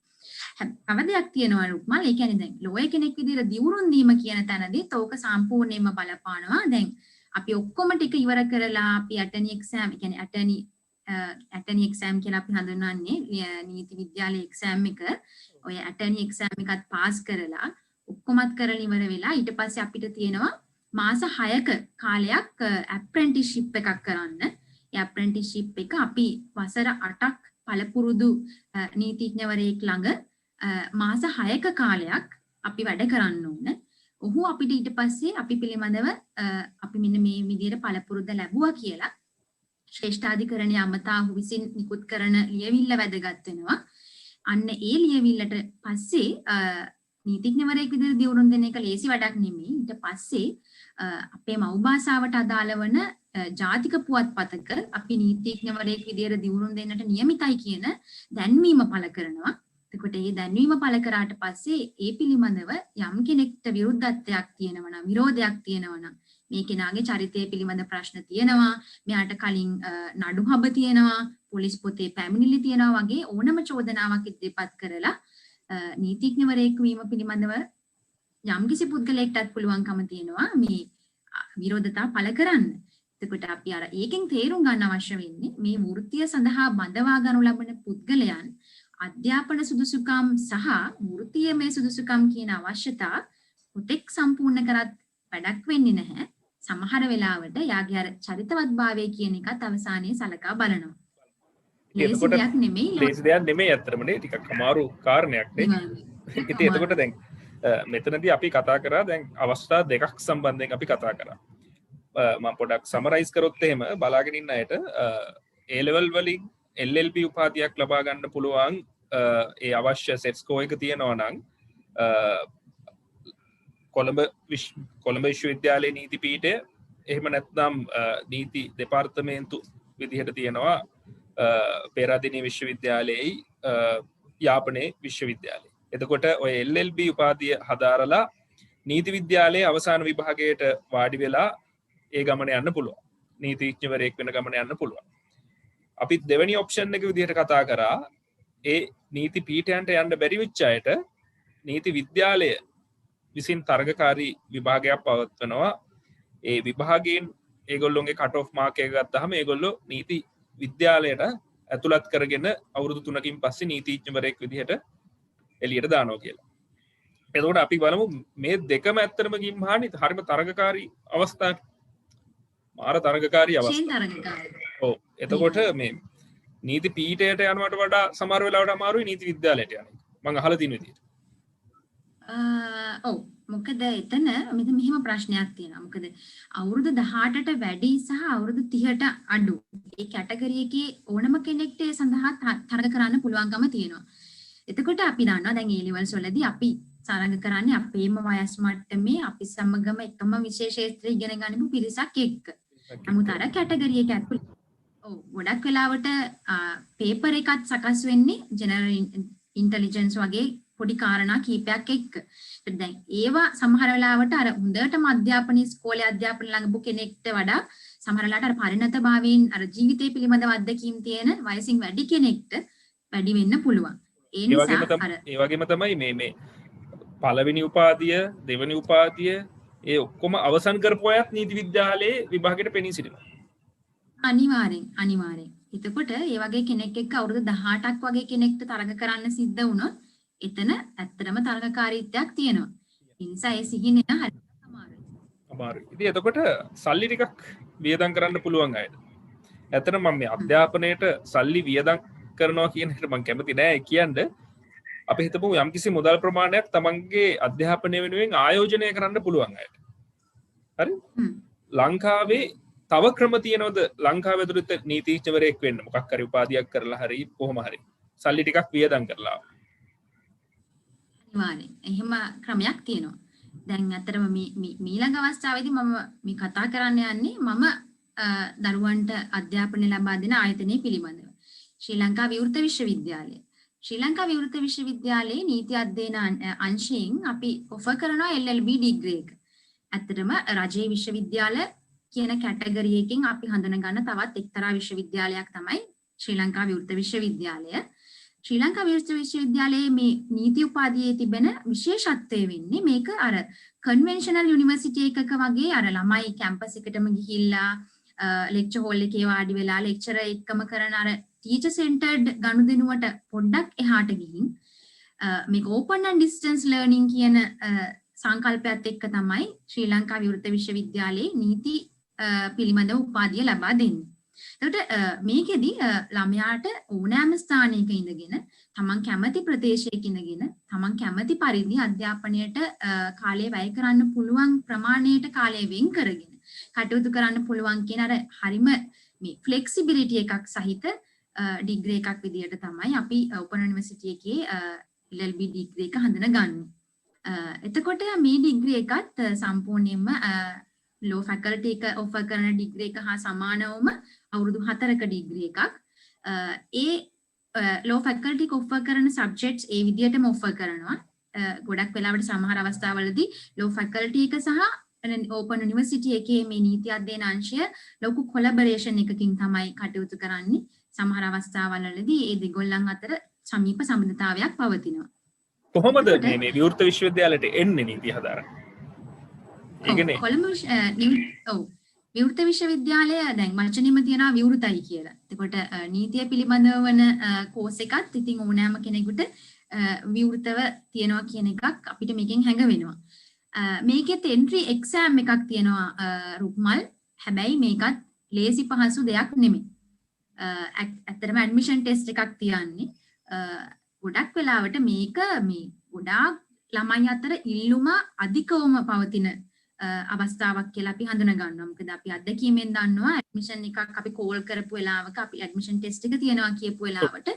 තව දෙයක් තියෙනවා රුක්මල්. ඒ කියන්නේ දැන් ලෝය කෙනෙක් විදිහට දියුරුම් දීම කියන තැනදී තෝක සම්පූර්ණයෙන්ම බලපානවා. දැන් අපි ඔක්කොම ටික ඉවර කරලා අපි ඇටර්නි එක්සෑම්, ඒ කියන්නේ ඇටර්නි එක්සෑම් කියලා අපි හඳුන්වන්නේ නීති විද්‍යාලයේ එක්සෑම් එක. ඔය ඇටර්නි එක්සෑම් එකත් පාස් කරලා ඔක්කොමත් කරලා ඉවර වෙලා ඊට පස්සේ අපිට තියෙනවා මාස 6ක කාලයක් ඇප්‍රෙන්ටිස්ෂිප් එකක් කරන්න. ඒ ඇප්‍රෙන්ටිස්ෂිප් එක අපි වසර 8ක් පළපුරුදු නීතිඥවරයෙක් ළඟ මාස 6ක කාලයක් අපි වැඩ කරන්න ඕන. ඔහු අපිට ඊට පස්සේ අපි පිළිබඳව අපි මෙන්න මේ විදිහට පළපුරුද්ද ලැබුවා කියලා ශ්‍රේෂ්ඨාධිකරණයේ අමතා ඔහු විසින් නිකුත් කරන ලියවිල්ල වැදගත් වෙනවා. අන්න ඒ ලියවිල්ලට පස්සේ නීතිඥවරයෙක් විදිහට දියුණුම් දෙන එක ලේසි වැඩක් නෙමෙයි. ඊට පස්සේ අපේ මව් භාෂාවට අදාළ වන ජාතික පුවත්පතක අපි නීතිඥවරයෙක් විදිහට දියුණුම් දෙන්නට නියමිතයි කියන දැන්වීම පළ කරනවා. එතකොට මේ දැන්වීම පළ කරාට පස්සේ ඒ පිළිබඳව යම් කෙනෙක්ට විරුද්ධත්වයක් තියෙනවා නම් විරෝධයක් තියෙනවා නම් මේ කෙනාගේ චරිතය පිළිබඳ ප්‍රශ්න තියෙනවා, මෙයාට කලින් නඩු හබ තියෙනවා, පොලිස් පොතේ පැමිණිලි තියෙනවා වගේ ඕනම චෝදනාවක් ඉදිරිපත් කරලා නීතිඥවරයෙක් වීම පිළිබඳව යම්කිසි පුද්ගලයෙක්ටත් පුළුවන්කම තියෙනවා මේ විරෝධතා පළ කරන්න. එතකොට අපි අර ඒකෙන් තේරුම් ගන්න අවශ්‍ය වෙන්නේ මේ වෘත්තිය සඳහා බඳවා ගනු ලබන පුද්ගලයන් අධ්‍යාපන සුදුසුකම් සහ වෘත්තීයමය සුදුසුකම් කියන අවශ්‍යතා කොතෙක් සම්පූර්ණ කරත් වැඩක් වෙන්නේ නැහැ. සමහර වෙලාවට යාගේ අර චරිතවත්භාවය කියන එකත් අවසානයේ සලකා බලනවා. ලේසි එතකොට දෙයක් නෙමෙයි. ලේසි දෙයක් නෙමෙයි ඇත්තටමනේ ටිකක් අමාරු කාරණයක් නේ. ඉතින් එතකොට දැන් මෙතනදී අපි කතා කරා දැන් අවස්ථා දෙකක් සම්බන්ධයෙන් අපි කතා කරා. මම පොඩක් සමරයිස් කරොත් එහෙම බලාගෙන ඉන්න අයට A level වලින් LLB උපාධියක් ලබා ගන්න පුළුවන් ඒ අවශ්‍ය සෙට් ස්කෝර් එක තියෙනවා නම් කොළඹ විශ්වවිද්‍යාලයේ නීති පීඨය එහෙම නැත්නම් නීති දෙපාර්තමේන්තු විදිහට තියෙනවා පේරාදෙණිය විශ්වවිද්‍යාලයේ යාපනයේ විශ්වවිද්‍යාලය. එතකොට ඔය LLB උපාධිය හදාරලා නීති විද්‍යාලයේ අවසාන විභාගයට වාඩි වෙලා ඒ ගමන යන්න පුළුවන්. නීතිඥවරයෙක් වෙන ගමන යන්න පුළුවන්. අපි දෙවෙනි ඔප්ෂන් එක විදිහට කතා කරා ඒ නීති පීඨයන්ට යන්න බැරි වෙච්ච අයට නීති විද්‍යාලය විසින් තරගකාරී විභාගයක් පවත්වනවා. ඒ විභාගයෙන් ඒගොල්ලොන්ගේ කට් ඔෆ් මාක් එක ගත්තාම ඒගොල්ලෝ නීති විද්‍යාලයට ඇතුළත් කරගෙන අවුරුදු 3කින් පස්සේ නීතිඥවරයෙක් විදිහට එළියට දානවා කියලා. එතකොට අපි බලමු මේ දෙකම ඇත්තටම ගිම්හානි හරිම තරගකාරී අවස්ථාවක්. මාර තරගකාරී අවස්ථාවක්. ඔව්. එතකොට මේ නීති පීඨයට යනවට වඩා සමහර වෙලාවට අමාරුයි නීති විද්‍යාලයට යන එක. මම අහලා තියෙන විදිහට. ඔව්. මොකද එතන මෙහෙම ප්‍රශ්නයක් තියෙනවා. මොකද අවුරුදු 18ට වැඩි සහ අවුරුදු 30ට අඩු ඒ කැටගරි එකේ ඕනම කෙනෙක්ට ඒ සඳහා තරඟ කරන්න පුළුවන්කම තියෙනවා. එතකොට අපි දන්නවා දැන් A levels වලදී අපි තරඟ කරන්නේ අපේම වයස් මට්ටමේ අපි සමගම එකම විශේෂ ක්ෂේත්‍රය ඉගෙන ගන්නපු පිරිසක් එක්ක. නමුත් අර කැටගරි එක ඇතුළේ ඔව් ගොඩක් වෙලාවට පේපර් එකත් සකස් වෙන්නේ ජෙනරල් ඉන්ටෙලිජන්ස් වගේ පොඩි කාරණා කීපයක් එක්ක. දැන් ඒවා සමහර වෙලාවට අර හොඳටම අධ්‍යාපන ඉස්කෝලේ අධ්‍යාපන ළඟපු කෙනෙක්ට වඩා සමහර වෙලාවට අර පරිණතභාවයෙන් අර ජීවිතය පිළිබඳව අත්දැකීම් තියෙන වයසින් වැඩි කෙනෙක්ට වැඩි වෙන්න පුළුවන්. ඒ වගේම තමයි මේ පළවෙනි උපාධිය දෙවෙනි උපාධිය ඒ ඔක්කොම අවසන් කරපු අයත් නීති විද්‍යාලයේ විභාගයට පෙනී සිටිනවා. අනිවාර්යෙන්. එතකොට ඒ වගේ කෙනෙක් එක්ක අවුරුදු 18ක් වගේ කෙනෙක්ට තරඟ කරන්න සිද්ධ වුණොත් එතන ඇත්තටම තරඟකාරීත්වයක් තියෙනවා. ඒ නිසා ඒ සිහිනය හරියට අමාරුයි. ඉතින් එතකොට සල්ලි ටිකක් වියදම් කරන්න පුළුවන් අයද? ඇත්තටම මම මේ අධ්‍යාපනයේට සල්ලි වියදම් කරනවා කියන එකට මම කැමති නෑ කියන්නේ. අපි හිතමු යම්කිසි මුදල් ප්‍රමාණයක් තමන්ගේ අධ්‍යාපනය වෙනුවෙන් ආයෝජනය කරන්න පුළුවන් අයට. හරි? ලංකාවේ තව ක්‍රම තියෙනවද ලංකාවේ ඇතුළත නීතිඥවරයෙක් වෙන්න මොකක් හරි උපාධියක් කරලා හරි කොහොම හරි සල්ලි ටිකක් වියදම් කරලා? අනිවාර්යෙන්. එහෙම ක්‍රමයක් තියෙනවා. දැන් අතරම මේ ඊළඟ අවස්ථාවේදී මම මේ කතා කරන්න යන්නේ මම දරුවන්ට අධ්‍යාපනය ලබා දෙන ආයතනය පිළිබඳව. ශ්‍රී ලංකා විවෘත විශ්වවිද්‍යාලය. ශ්‍රී ලංකා විවෘත විශ්වවිද්‍යාලයේ නීති අධ්‍යයන අංශයෙන් අපි ඔෆර් කරනවා LLB ඩිග්‍රී එක. ඇත්තටම රජයේ විශ්වවිද්‍යාල කියන කැටගරි එකකින් අපි හඳුනගන්න තවත් එක්තරා විශ්වවිද්‍යාලයක් තමයි ශ්‍රී ලංකා විවෘත විශ්වවිද්‍යාලය. ශ්‍රී ලංකා විවෘත විශ්වවිද්‍යාලයේ මේ නීති උපාධියේ තිබෙන විශේෂත්වය වෙන්නේ මේක අර කන්වෙන්ෂනල් යුනිවර්සිටි එකක වගේ අර ළමයි කැම්පස් එකටම ගිහිල්ලා ලෙක්චර් හෝල් එකේ වාඩි වෙලා ලෙක්චර් එක්කම කරන අර ටීචර් සෙන්ටර්ඩ් ගනුදෙනුවට පොඩ්ඩක් එහාට ගිහින් මේක ඕපන් ඇන්ඩ් ඩිස්ටන්ස් ලර්නින් කියන සංකල්පයත් එක්ක තමයි ශ්‍රී ලංකා විවෘත විශ්වවිද්‍යාලයේ නීති පිළිබඳව උපාධිය ලබා දෙන්නේ. එතකොට මේකෙදි ළමයාට ඕනෑම ස්ථානයක ඉඳගෙන තමන් කැමති ප්‍රදේශයක ඉඳගෙන තමන් කැමති පරිදි අධ්‍යාපනයට කාලය වැය කරන්න පුළුවන් ප්‍රමාණයට කාලය වෙන් කරගෙන කටයුතු කරන්න පුළුවන් කියන අර හරිම මේ ෆ්ලෙක්සිබිලිටි එකක් සහිත ඩිග්‍රී එකක් විදියට තමයි අපි ඕපන් යුනිවර්සිටි එකේ LLB ඩිග්‍රී එක හඳුනගන්නේ. එතකොට මේ ඩිග්‍රී එකත් සම්පූර්ණයෙන්ම ලෝ ෆැකල්ටි එක ඔෆර් කරන ඩිග්‍රී එක හා සමානවම අවුරුදු 4ක ඩිග්‍රී එකක්. ඒ ලෝ ෆැකල්ටි එක ඔෆර් කරන සබ්ජෙක්ට්ස් ඒ විදියටම ඔෆර් කරනවා. ගොඩක් වෙලාවට සමහර අවස්ථාවලදී ලෝ ෆැකල්ටි එක සහ ඕපන් යුනිවර්සිටි එකේ මේ නීති අධ්‍යයන අංශය ලොකු කොලැබොරේෂන් එකකින් තමයි කටයුතු කරන්නේ. සමහර අවස්ථාවලදී ඒ දෙගොල්ලන් අතර සමීප සම්බන්ධතාවයක් පවතිනවා. කොහොමද මේ විවෘත විශ්වවිද්‍යාලයට එන්නේ නීති හදාරන්න? කොළඹ විවෘත විශ්වවිද්‍යාලය දැන් වචනෙම තියෙනවා විවෘතයි කියලා. එතකොට නීතිය පිළිබඳව වන කෝස් එකත් ඉතින් ඕනෑම කෙනෙකුට විවෘතව තියනවා කියන එකක් අපිට මේකෙන් හැඟවෙනවා. මේකෙත් එන්ට්‍රි එක්සෑම් එකක් තියෙනවා රුක්මල්. හැබැයි මේකත් ලේසි පහසු දෙයක් නෙමෙයි. ඇත්තටම ඇඩ්මිෂන් ටෙස්ට් එකක් තියන්නේ. ගොඩක් වෙලාවට මේක මේ ගොඩාක් ළමයි අතර ඉල්ලුම අධිකවම පවතින අවස්ථාවක් කියලා අපි හඳුනා ගන්නවා. මොකද අපි අත්දැකීමෙන් දන්නවා ඇඩ්මිෂන් එකක් අපි කෝල් කරපු වෙලාවක අපි ඇඩ්මිෂන් ටෙස්ට් එක තියනවා කියපු වෙලාවට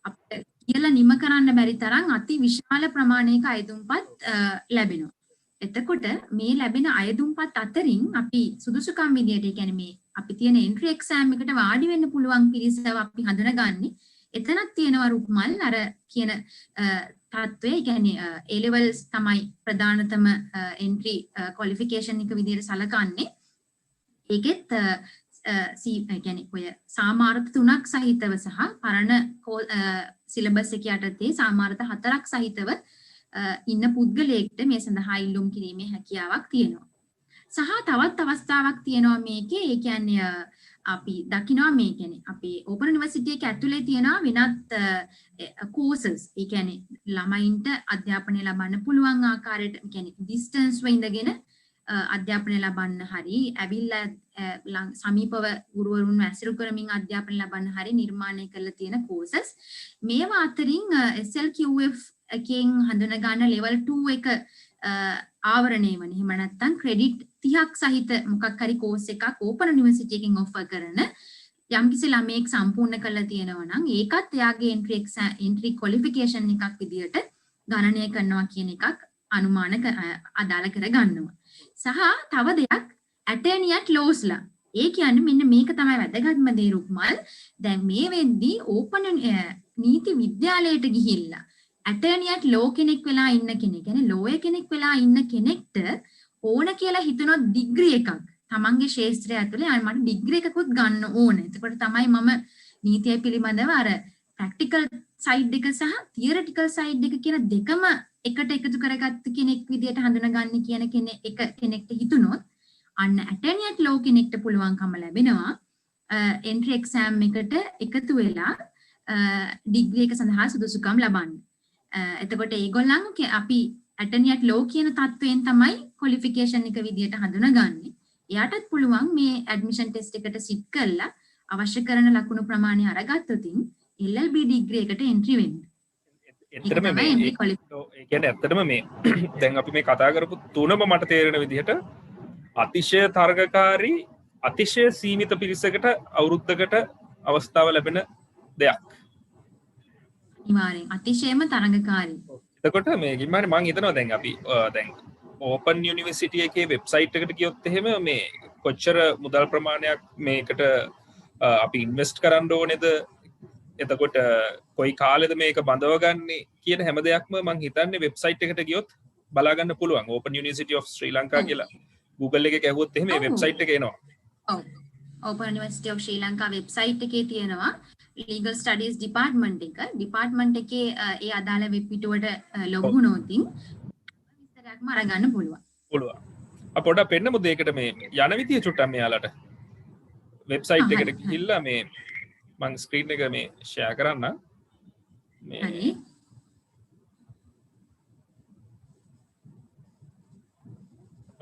අපිට කියලා නිම කරන්න බැරි තරම් අති විශාල ප්‍රමාණයක අයදුම්පත් ලැබෙනවා. එතකොට මේ ලැබෙන අයදුම්පත් අතරින් අපි සුදුසුකම් විදියට ඒ කියන්නේ මේ අපි තියෙන එන්ට්‍රි එක්සෑම් එකට වාඩි වෙන්න පුළුවන් පිරිසව අපි හඳුනගන්නේ එතනක් තියෙනවා රුක්මල් අර කියන තත්ත්වය. ඒ කියන්නේ A levels තමයි ප්‍රධානතම එන්ට්‍රි ක්වොලිෆිකේෂන් එක විදියට සලකන්නේ. ඒකෙත් ඒ කියන්නේ ඔය සාමාර්ථ 3ක් සහිතව සහ පරණ සිලබස් එක යටතේ සාමාර්ථ 4ක් සහිතව ඉන්න පුද්ගලයෙක්ට මේ සඳහා ඉල්ලුම් කිරීමේ හැකියාවක් තියෙනවා. සහ තවත් අවස්ථාවක් තියෙනවා මේකේ. ඒ කියන්නේ අපි දකිනවා මේ කියන්නේ අපේ ඕපන් යුනිවර්සිටි එක ඇතුලේ තියෙනවා වෙනත් courses. ඒ කියන්නේ ළමයින්ට අධ්‍යාපනය ලබන්න පුළුවන් ආකාරයට කියන්නේ distance වල ඉඳගෙන අධ්‍යාපනය ලබන්න හරි ඇවිල්ලා සමීපව ගුරුවරුන් ඇසුරු කරමින් අධ්‍යාපනය ලබන්න හරි නිර්මාණය කරලා තියෙන courses. මේවා අතරින් SLQF එකෙන් හඳුනා ගන්න level 2 එක ආවරණය වන. එහෙම නැත්නම් ක්‍රෙඩිට් 30ක් සහිත මොකක් හරි කෝස් එකක් ඕපන් යුනිවර්සිටි එකෙන් ඔෆර් කරන යම්කිසි ළමයෙක් සම්පූර්ණ කරලා තියෙනවා නම් ඒකත් එයාගේ එන්ට්‍රි ක්වොලිෆිකේෂන් එකක් විදියට ගණනය කරනවා කියන එකක් අනුමාන අදාළ කර ගන්නවා. සහ තව දෙයක් ඇටර්නි ඇට් ලෝස්ලා. ඒ කියන්නේ මෙන්න මේක තමයි වැදගත්ම දේ රුක්මල්. දැන් මේ වෙද්දී ඕපන් නීති විද්‍යාලයට ගිහිල්ලා ඇටර්නි ඇට් ලෝ කෙනෙක් වෙලා ඉන්න කෙනෙක්, කියන්නේ ලෝයර් කෙනෙක් වෙලා ඉන්න කෙනෙක්ට ඕන කියලා හිතනොත් ඩිග්‍රී එකක් තමන්ගේ ශාස්ත්‍රය ඇතුලේ මට ඩිග්‍රී එකකුත් ගන්න ඕන. එතකොට තමයි මම නීතිය පිළිබඳව අර ප්‍රැක්ටිකල් සයිඩ් එක සහ තියරිටිකල් සයිඩ් එක කියන දෙකම එකට එකතු කරගත්ත කෙනෙක් විදියට හඳුනගන්නේ කියන කෙනෙක්ට හිතුනොත් අන්න ඇටර්නි ඇට් ලෝ කෙනෙක්ට පුළුවන්කම ලැබෙනවා එන්ට්‍රි එක්සෑම් එකට එකතු වෙලා ඩිග්‍රී එක සඳහා සුදුසුකම් ලබන්න. එතකොට ඒගොල්ලන් අපි ඇටර්නි ඇට් ලෝ කියන තත්වයෙන් තමයි ක්වොලිෆිකේෂන් එක විදියට හඳුනගන්නේ. එයාටත් පුළුවන් මේ ඇඩ්මිෂන් ටෙස්ට් එකට සිට් කරලා අවශ්‍ය කරන ලකුණු ප්‍රමාණය අරගත්තොත් LLB ඩිග්‍රී එකට එන්ට්‍රි වෙන්න. ඇත්තටම මේ ඒ කියන්නේ ඇත්තටම මේ දැන් අපි මේ කතා කරපු තුනම මට තේරෙන විදිහට අතිශය තරගකාරී අතිශය සීමිත පිරිසකට අවුරුද්දකට අවස්ථාව ලැබෙන දෙයක්. අනිවාර්යෙන් අතිශයම තරගකාරී. එතකොට මේ ගිම්මානේ මම හිතනවා දැන් අපි දැන් ඕපන් යුනිවර්සිටි එකේ වෙබ්සයිට් එකට ගියොත් එහෙම මේ කොච්චර මුදල් ප්‍රමාණයක් මේකට අපි ඉන්වෙස්ට් කරන්න ඕනේද, එතකොට කොයි කාලෙද මේක බඳවගන්නේ කියන හැම දෙයක්ම මම හිතන්නේ වෙබ්සයිට් එකට ගියොත් බලා ගන්න පුළුවන්. Open university of Sri Lanka කියලා Google එකේ ගැහුවොත් එහෙම මේ වෙබ්සයිට් එක එනවා. ඔව්. Open university of Sri Lanka website එකේ තියෙනවා legal studies department එක. ඩිපාර්ට්මන්ට් එකේ ඒ අදාළ වෙබ් පිටුවට ලොග් වුණොත් විස්තරයක්ම අරගන්න පුළුවන්. පුළුවන්. පොඩ්ඩක් පෙන්නමුද ඒකට මේ යන විදිය චුට්ටක් මෙයාලට. වෙබ්සයිට් එකට ගිහිල්ලා මේ මම ස්ක්‍රීන් එක මේ ෂෙයා කරන්න. මේ හරි.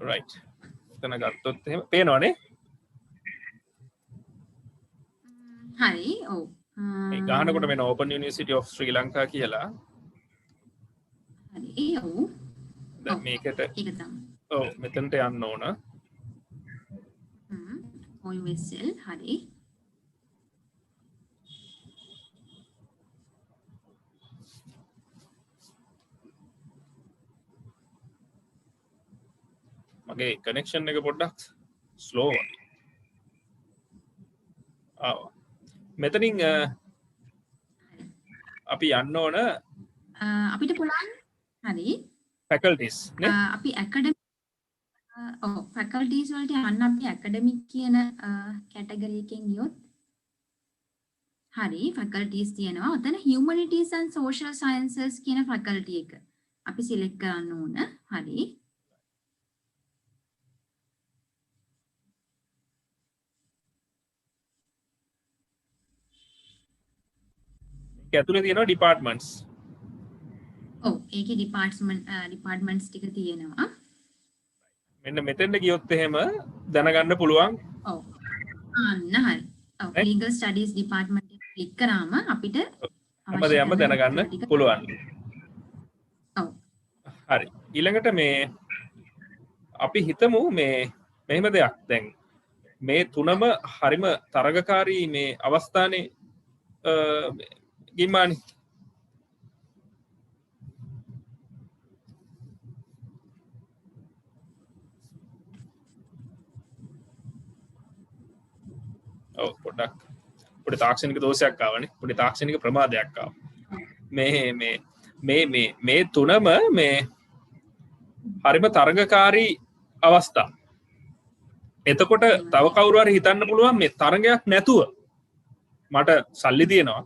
right. එතන ගත්තොත් එහෙම පේනවනේ. හරි. ඔව්. මේ ගානකොට වෙන open university of Sri Lanka කියලා. හරි. ඔව්. දැන් මේකට ඒක තමයි. ඔව් මෙතනට යන්න ඕන. OUSL හරි. මගේ කනෙක්ෂන් එක පොඩ්ඩක් ස්ලෝ වගේ. මෙතනින් අපි යන්න ඕන අපිට පුළුවන් හරි ෆැකල්ටිස් නේ අපි ඇකඩමික් ෆැකල්ටිස් වලට යන්න අපි ඇකඩමික් කියන කැටගරි එකෙන් ගියොත් හරි ෆැකල්ටිස් තියෙනවා. ඔතන humanities and social sciences කියන ෆැකල්ටි එක අපි සිලෙක්ට් කරන්න ඕන. හරි. ඇතුලේ තියෙනවා ඩිපාර්ට්මන්ට්ස්. ඔව් ඒකේ ඩිපාර්ට්මන්ට්ස් ටික තියෙනවා. මෙන්න මෙතෙන්ට ගියොත් එහෙම දැනගන්න පුළුවන්. ඔව්. අන්න හරි. ඔව් legal studies department එක ක්ලික් කරාම අපිට හැම දෙයක්ම දැනගන්න පුළුවන්. ඔව්. හරි. ඊළඟට මේ අපි හිතමු මේ මෙහෙම දෙයක්. දැන් මේ තුනම හරිම තරගකාරී මේ අවස්ථානේ ගිම්මානි. ඔව් පොඩ්ඩක් පොඩි තාක්ෂණික දෝෂයක් ආවනේ. පොඩි තාක්ෂණික ප්‍රමාදයක් ආවා. මේ තුනම මේ හරිම තරගකාරී අවස්ථා. එතකොට තව කවුරු හරි හිතන්න පුළුවන් මේ තරගයක් නැතුව මට සල්ලි තියෙනවා.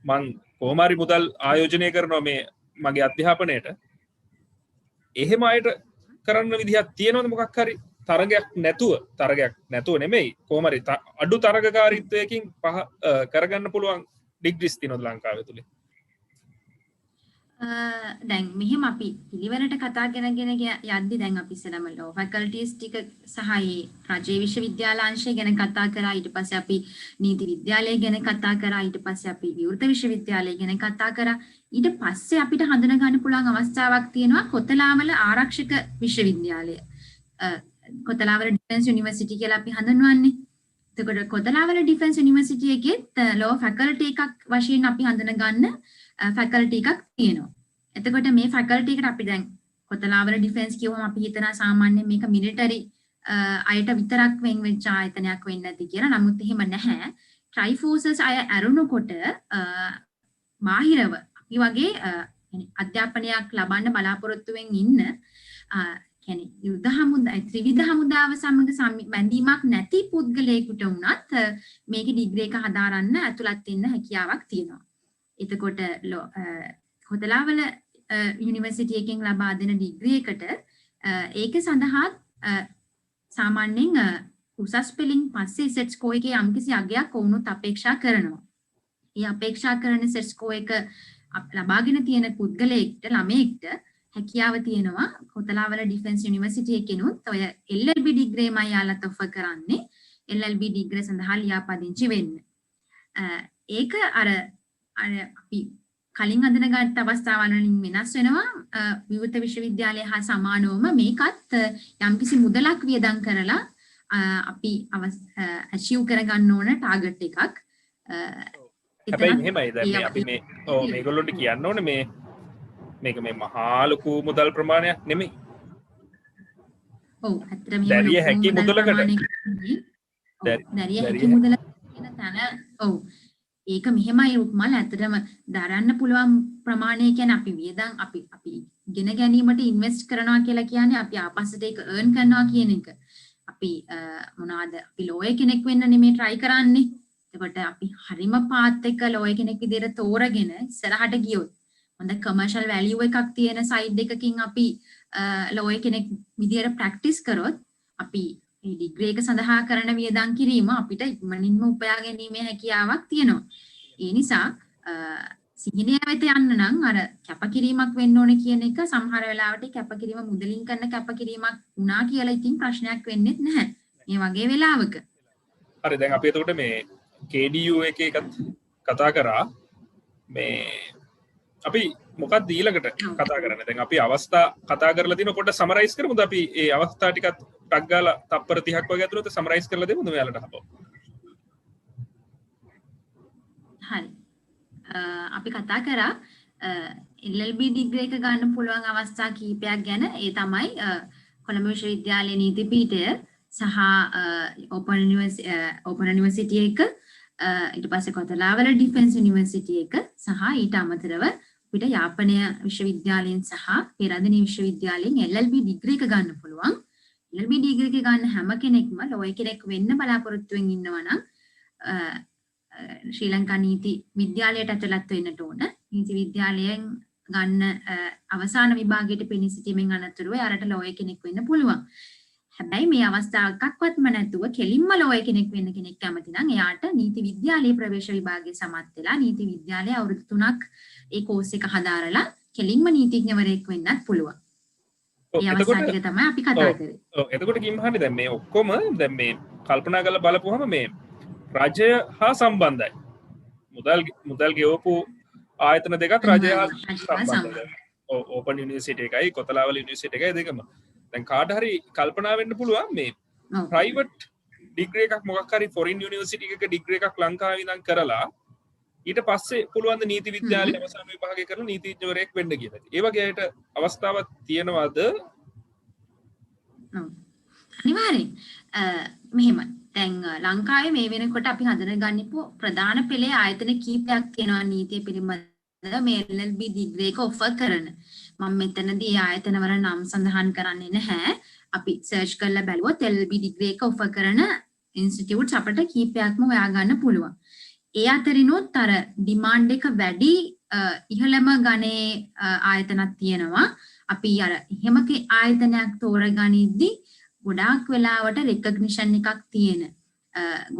මං කොහොම හරි මුදල් ආයෝජනය කරනවා මේ මගේ අධ්‍යාපනයට. එහෙම අයට කරන්න විදිහක් තියෙනවද මොකක් හරි? තරගයක් නැතුව නෙමෙයි කොහොම හරි අඩු තරගකාරීත්වයකින් කරගන්න පුළුවන් ඩිග්‍රීස් තියෙනවද ලංකාවේ තුල? දැන් මෙහෙම අපි පිළිවෙලට කතා කරගෙන යද්දි දැන් අපි ඉස්සෙල්ලාම law faculties ටික සහ ඒ රජයේ විශ්වවිද්‍යාල අංශය ගැන කතා කරා. ඊට පස්සේ අපි නීති විද්‍යාලය ගැන කතා කරා. ඊට පස්සේ අපි විවෘත විශ්වවිද්‍යාලය ගැන කතා කරා. ඊට පස්සේ අපිට හඳුනා ගන්න පුළුවන් අවස්ථාවක් තියෙනවා කොතලාවල ආරක්ෂක විශ්වවිද්‍යාලය. කොතලාවල ඩිෆෙන්ස් යුනිවර්සිටි කියලා අපි හඳුන්වන්නේ. එතකොට කොතලාවල ඩිෆෙන්ස් යුනිවර්සිටි එකේ law faculty එකක් වශයෙන් අපි හඳුනා ගන්න ෆැකල්ටි එකක් තියෙනවා. එතකොට මේ ෆැකල්ටි එකට අපි දැන් කොතලාවල ඩිෆෙන්ස් කියවම අපි හිතනවා සාමාන්‍යයෙන් මේක මිලිටරි අයට විතරක් වෙන් වෙච්ච ආයතනයක් වෙන්නේ නැති කියලා. නමුත් එහෙම නැහැ. ට්‍රයි ෆෝසස් අය ඇරුණකොට මාහිරව අපි වගේ අධ්‍යාපනයක් ලබන්න බලාපොරොත්තු වෙමින් ඉන්න කියන්නේ යුද හමුදා ත්‍රිවිධ හමුදාව සමග බැඳීමක් නැති පුද්ගලයෙකුට වුණත් මේකේ ඩිග්‍රී එක හදාරන්න ඇතුළත් වෙන්න හැකියාවක් තියෙනවා. එතකොට කොතලාවල යුනිවර්සිටි එකෙන් ලබා දෙන ඩිග්‍රී එකට ඒක සඳහා සාමාන්‍යයෙන් උසස් පෙළින් පස්සේ සෙට් ස්කෝර් එකේ යම්කිසි අගයක් වුණොත් අපේක්ෂා කරනවා. ඒ අපේක්ෂා කරන සෙට් ස්කෝර් එක ලබාගෙන තියෙන පුද්ගලයෙක්ට ළමයෙක්ට හැකියාව තියෙනවා කොතලාවල ඩිෆෙන්ස් යුනිවර්සිටි එකෙනුත් ඔය LLB ඩිග්‍රී මයි යාලත් ඔෆර් කරන්නේ LLB ඩිග්‍රී සඳහා ලියාපදිංචි වෙන්න. ඒක අර අපි කලින් අඳනගත් අවස්ථාවන් වලින් වෙනස් වෙනවා. විවෘත විශ්වවිද්‍යාලය හා සමානවම මේකත් යම්කිසි මුදලක් වියදම් කරලා අපි අචීව් කරගන්න ඕන ටාගට් එකක්. හැබැයි මෙහෙමයි දැන් අපි මේගොල්ලොන්ට කියන්න ඕනේ මේක මේ මහා ලොකු මුදල් ප්‍රමාණයක් නෙමෙයි. ඔව් ඇත්තටම දැරිය හැකි මුදලකට. දැරිය හැකි මුදල කියන තැන ඔව් ඒක මෙහෙමයි රුක්මල් ඇත්තටම දරන්න පුළුවන් ප්‍රමාණය කියන්නේ අපි වියදම් අපි ඉගෙන ගැනීමට ඉන්වෙස්ට් කරනවා කියලා කියන්නේ අපි ආපස්සට ඒක earn කරනවා කියන එක. අපි මොනවාද අපි ලෝයර් කෙනෙක් වෙන්න නෙමෙයි try කරන්නේ. එතකොට අපි හරිම පාත් එක ලෝයර් කෙනෙක් විදිහට තෝරගෙන ඉස්සරහට ගියොත් හොඳ කමර්ෂල් වැලියු එකක් තියෙන සයිඩ් එකකින් අපි ලෝයර් කෙනෙක් විදිහට ප්‍රැක්ටිස් කරොත් අපි මේ ඩිග්‍රී එක සඳහා කරන වියදම් කිරීම අපිට ඉක්මනින්ම උපයා ගැනීමේ හැකියාවක් තියෙනවා. ඒ නිසා සිහිනය වෙත යන්න නම් අර කැපකිරීමක් වෙන්න ඕනේ කියන එක සමහර වෙලාවට කැපකිරීම මුදලින් කරන කැපකිරීමක් වුණා කියලා ඉතින් ප්‍රශ්නයක් වෙන්නේ නැහැ. මේ වගේ වෙලාවක. හරි දැන් අපි එතකොට මේ KDU එකේ කතා කරා මේ අපි මොකක්ද ඊළඟට කතා කරන්නේ? දැන් අපි අවස්ථා කතා කරලා දින පොඩ්ඩක් සමරයිස් කරමුද? අපි ඒ අවස්ථා ටිකත් ටක් ගාලා තප්පර 30ක් වගේ ඇතුළත සමරයිස් කරලා දෙමුද මෙයාලට හපෝ? හරි. අපි කතා කරා LLB ඩිග්‍රී එක ගන්න පුළුවන් අවස්ථා කීපයක් ගැන. ඒ තමයි කොළඹ විශ්වවිද්‍යාලයේ නීති පීඨය සහ ඕපන් යුනිවර්සිටි එක ඊට පස්සේ කොතලාවල ඩිෆෙන්ස් යුනිවර්සිටි එක සහ ඊට අමතරව අපිට යාපනය විශ්වවිද්‍යාලයෙන් සහ පෙරදින විශ්වවිද්‍යාලයෙන් LLB ඩිග්‍රී එක ගන්න පුළුවන්. LLB ඩිග්‍රී එක ගන්න හැම කෙනෙක්ම ලෝයර් කෙනෙක් වෙන්න බලාපොරොත්තු වෙමින් ඉන්නවා නම් ශ්‍රී ලංකා නීති විද්‍යාලයට ඇතුළත් වෙන්නට ඕන. නීති විද්‍යාලයෙන් ගන්න අවසාන විභාගයට පෙනී සිටීමෙන් අනතුරුව යාරට ලෝයර් කෙනෙක් වෙන්න පුළුවන්. හැබැයි මේ අවස්ථාව එකක්වත්ම නැතුව කෙලින්ම ලෝයර් කෙනෙක් වෙන්න කෙනෙක් කැමති නම් එයාට නීති විද්‍යාලයේ ප්‍රවේශ විභාගයේ සමත් වෙලා නීති විද්‍යාලයේ අවුරුදු 3ක් ඒ කෝස් එක හදාරලා කෙලින්ම නීතිඥවරයෙක් වෙන්නත් පුළුවන්. ඒ අවස්ථා ටික තමයි අපි කතා කරේ. එතකොට කිම්හනි දැන් මේ ඔක්කොම දැන් මේ කල්පනා කරලා බලපුවහම මේ රජය හා සම්බන්ධයි. මුදල් ගෙවපු ආයතන දෙකක් රජය හා සම්බන්ධයි. ඕපන් යුනිවර්සිටි එකයි කොතලාවල යුනිවර්සිටි එකයි දෙකම. දැන් කාට හරි කල්පනා වෙන්න පුළුවන් මේ ප්‍රයිවට් ඩිග්‍රී එකක් මොකක් හරි ෆොරින් යුනිවර්සිටි එකක ඩිග්‍රී එකක් ලංකාවේ ඉඳන් කරලා ඊට පස්සේ පුළුවන් ද නීති විද්‍යාලයේ අවසාන විභාගය කරලා නීතිඥවරයෙක් වෙන්න කියලා. ඒ වගේ අයට අවස්ථාවක් තියෙනවද? අනිවාර්යෙන්. මෙහෙම දැන් ලංකාවේ මේ වෙනකොට අපි හඳුනගන්නපු ප්‍රධාන පෙළේ ආයතන කීපයක් තියෙනවා නීතිය පිළිබඳව මේ LLB ඩිග්‍රී එක ඔෆර් කරන. මම මෙතනදී ආයතන වල නම් සඳහන් කරන්නේ නැහැ. අපි සර්ච් කරලා බැලුවොත් LLB ඩිග්‍රී එක ඔෆර් කරන ඉන්ස්ටිටියුට්ස් අපිට කීපයක්ම හොයා ගන්න පුළුවන්. ඒ අතරිනුත් අර ඩිමාන්ඩ් එක වැඩි ඉහළම ගණේ ආයතනක් තියෙනවා. අපි අර එහෙමක ආයතනයක් තෝරගනිද්දි ගොඩාක් වෙලාවට රෙකග්නිෂන් එකක් තියෙන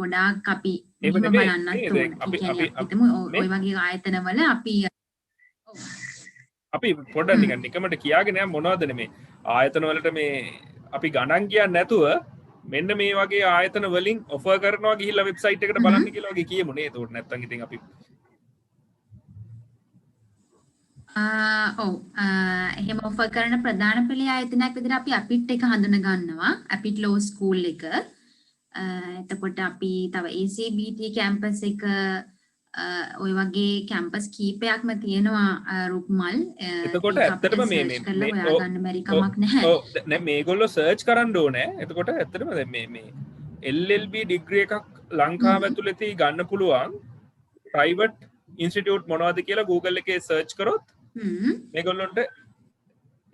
ගොඩාක් අපි එහෙම බලන්නත් ඕනේ. ඔය වගේ ආයතනවල අපි පොඩ්ඩක් නිකන් නිකමට කියාගෙන යන්න මොනවද මේ ආයතන වලට මේ අපි ගණන් කියන්නේ නැතුව මෙන්න මේ වගේ ආයතන වලින් ඔෆර් කරනවා ගිහිල්ලා වෙබ්සයිට් එකට බලන්න කියලා වගේ කියමු නේ. ඒක නැත්තම් ඉතින් අපි එහෙම ඔෆර් කරන ප්‍රධාන පෙළේ ආයතනයක් විදිහට අපි අපිට් එක හඳුන ගන්නවා. අපිට් ලෝ ස්කූල් එක. එතකොට අපි තව ACBT කැම්පස් එක ඔය වගේ කැම්පස් කීපයක්ම තියෙනවා රුක්මල්. එතකොට ඇත්තටම මේ හොයාගන්න බැරි කමක් නැහැ. ඔව් මේගොල්ලෝ සර්ච් කරන්න ඕනේ. එතකොට ඇත්තටම දැන් මේ LLB ඩිග්‍රී එකක් ලංකාව ඇතුළතදී ගන්න පුළුවන් ප්‍රයිවට් ඉන්ස්ටිටියුට් මොනවද කියලා Google එකේ සර්ච් කරොත් මේගොල්ලොන්ට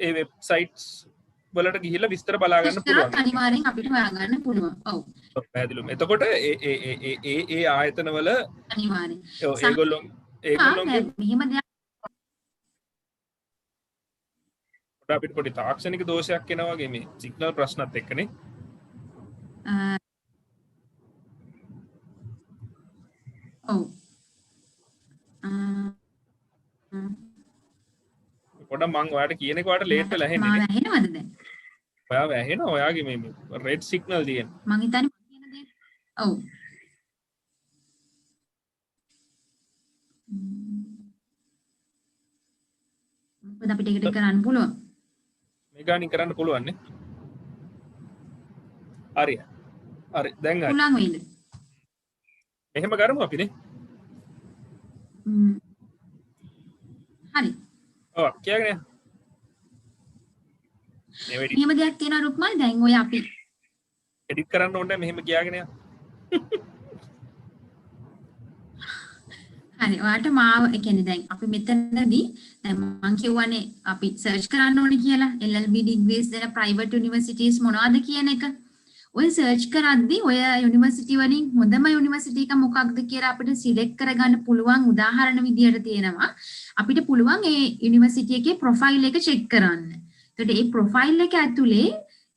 ඒ වෙබ්සයිට්ස් වලට ගිහිල්ලා විස්තර බලා ගන්න පුළුවන්. අනිවාර්යෙන් අපිට හොයාගන්න පුළුවන්. ඔව්. පැහැදිලිවම. එතකොට ඒ ආයතන වල අනිවාර්යෙන්. ඒගොල්ලෝ මෙහෙම දෙයක් අපිට පොඩි තාක්ෂණික දෝෂයක් එනවා වගේ මේ සිග්නල් ප්‍රශ්නත් එක්කනේ. ඔව්. පොඩ්ඩක් මම ඔයාලට කියන එක ඔයාලට ලේට් වෙලා ඇහෙන්නේ නේ. මම ඇහෙනවද දැන්? ඔයාව ඇහෙනවා ඔයාගේ මේ රෙඩ් සිග්නල් තියෙන. මං හිතන්නේ මම කියන දේ. ඔව්. මොකද අපිට ඒක කරන්න පුළුවන්. මේ ගානින් කරන්න පුළුවන් නේ. හරි. හරි දැන් හරි. පුළුවන් වෙයිද? එහෙම කරමු අපි නේ. හරි. ඔව් කියගෙන යන්න. මෙහෙම දෙයක් තියෙනවා රුක්මල් දැන් ඔය අපි එඩිට් කරන්න ඕනේ මෙහෙම කියාගෙන යන්න. හරි ඔයාලට මාව ඒ කියන්නේ දැන් අපි මෙතනදී දැන් මම කියවනේ අපි සර්ච් කරන්න ඕනේ කියලා LLB degrees දෙන private universities මොනවද කියන එක. ඔය සර්ච් කරද්දී ඔය යුනිවර්සිටි වලින් හොඳම යුනිවර්සිටි එක මොකක්ද කියලා අපිට සිලෙක්ට් කරගන්න පුළුවන් උදාහරණ විදියට තියෙනවා. අපිට පුළුවන් ඒ යුනිවර්සිටි එකේ ප්‍රොෆයිල් එක චෙක් කරන්න. එතකොට මේ ප්‍රොෆයිල් එක ඇතුලේ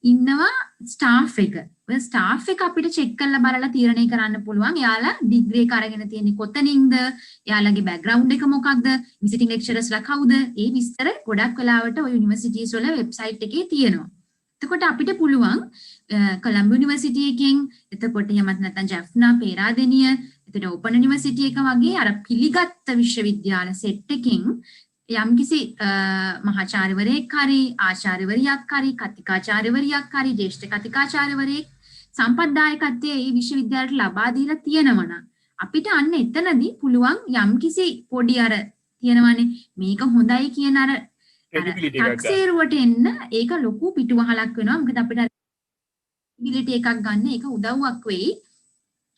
ඉන්නවා ස්ටාෆ් එක. ඔය ස්ටාෆ් එක අපිට චෙක් කරලා බලලා තීරණය කරන්න පුළුවන් එයාලා ඩිග්‍රී එක අරගෙන තියෙන්නේ කොතනින්ද? එයාලගේ බෑග්ග්‍රවුන්ඩ් එක මොකක්ද? විසිටින් ලෙක්චරර්ස්ලා කවුද? ඒ විස්තර ගොඩක් වෙලාවට ඔය යුනිවර්සිටිස් වල වෙබ්සයිට් එකේ තියෙනවා. එතකොට අපිට පුළුවන් කොළඹ යුනිවර්සිටි එකෙන් එතකොට එහෙමත් නැත්නම් ජැෆ්නා පේරාදෙණිය එතකොට ඕපන් යුනිවර්සිටි එක වගේ අර පිළිගත් විශ්වවිද්‍යාල සෙට් එකකින් යම්කිසි මහාචාර්යවරයෙක් හරි ආචාර්යවරියක් හරි කතිකාචාර්යවරියක් හරි ජ්‍යෙෂ්ඨ කතිකාචාර්යවරයෙක් සම්පත්දායකත්වයේ මේ විශ්වවිද්‍යාලයට ලබා දීලා තියෙනවා නම් අපිට අන්න එතනදී පුළුවන් යම්කිසි පොඩි අර තියෙනවානේ මේක හොඳයි කියන අර ටැක්සේරුවට එන්න ඒක ලොකු පිටුවහලක් වෙනවා. මොකද අපිට ඩිලිටි එකක් ගන්න ඒක උදව්වක් වෙයි.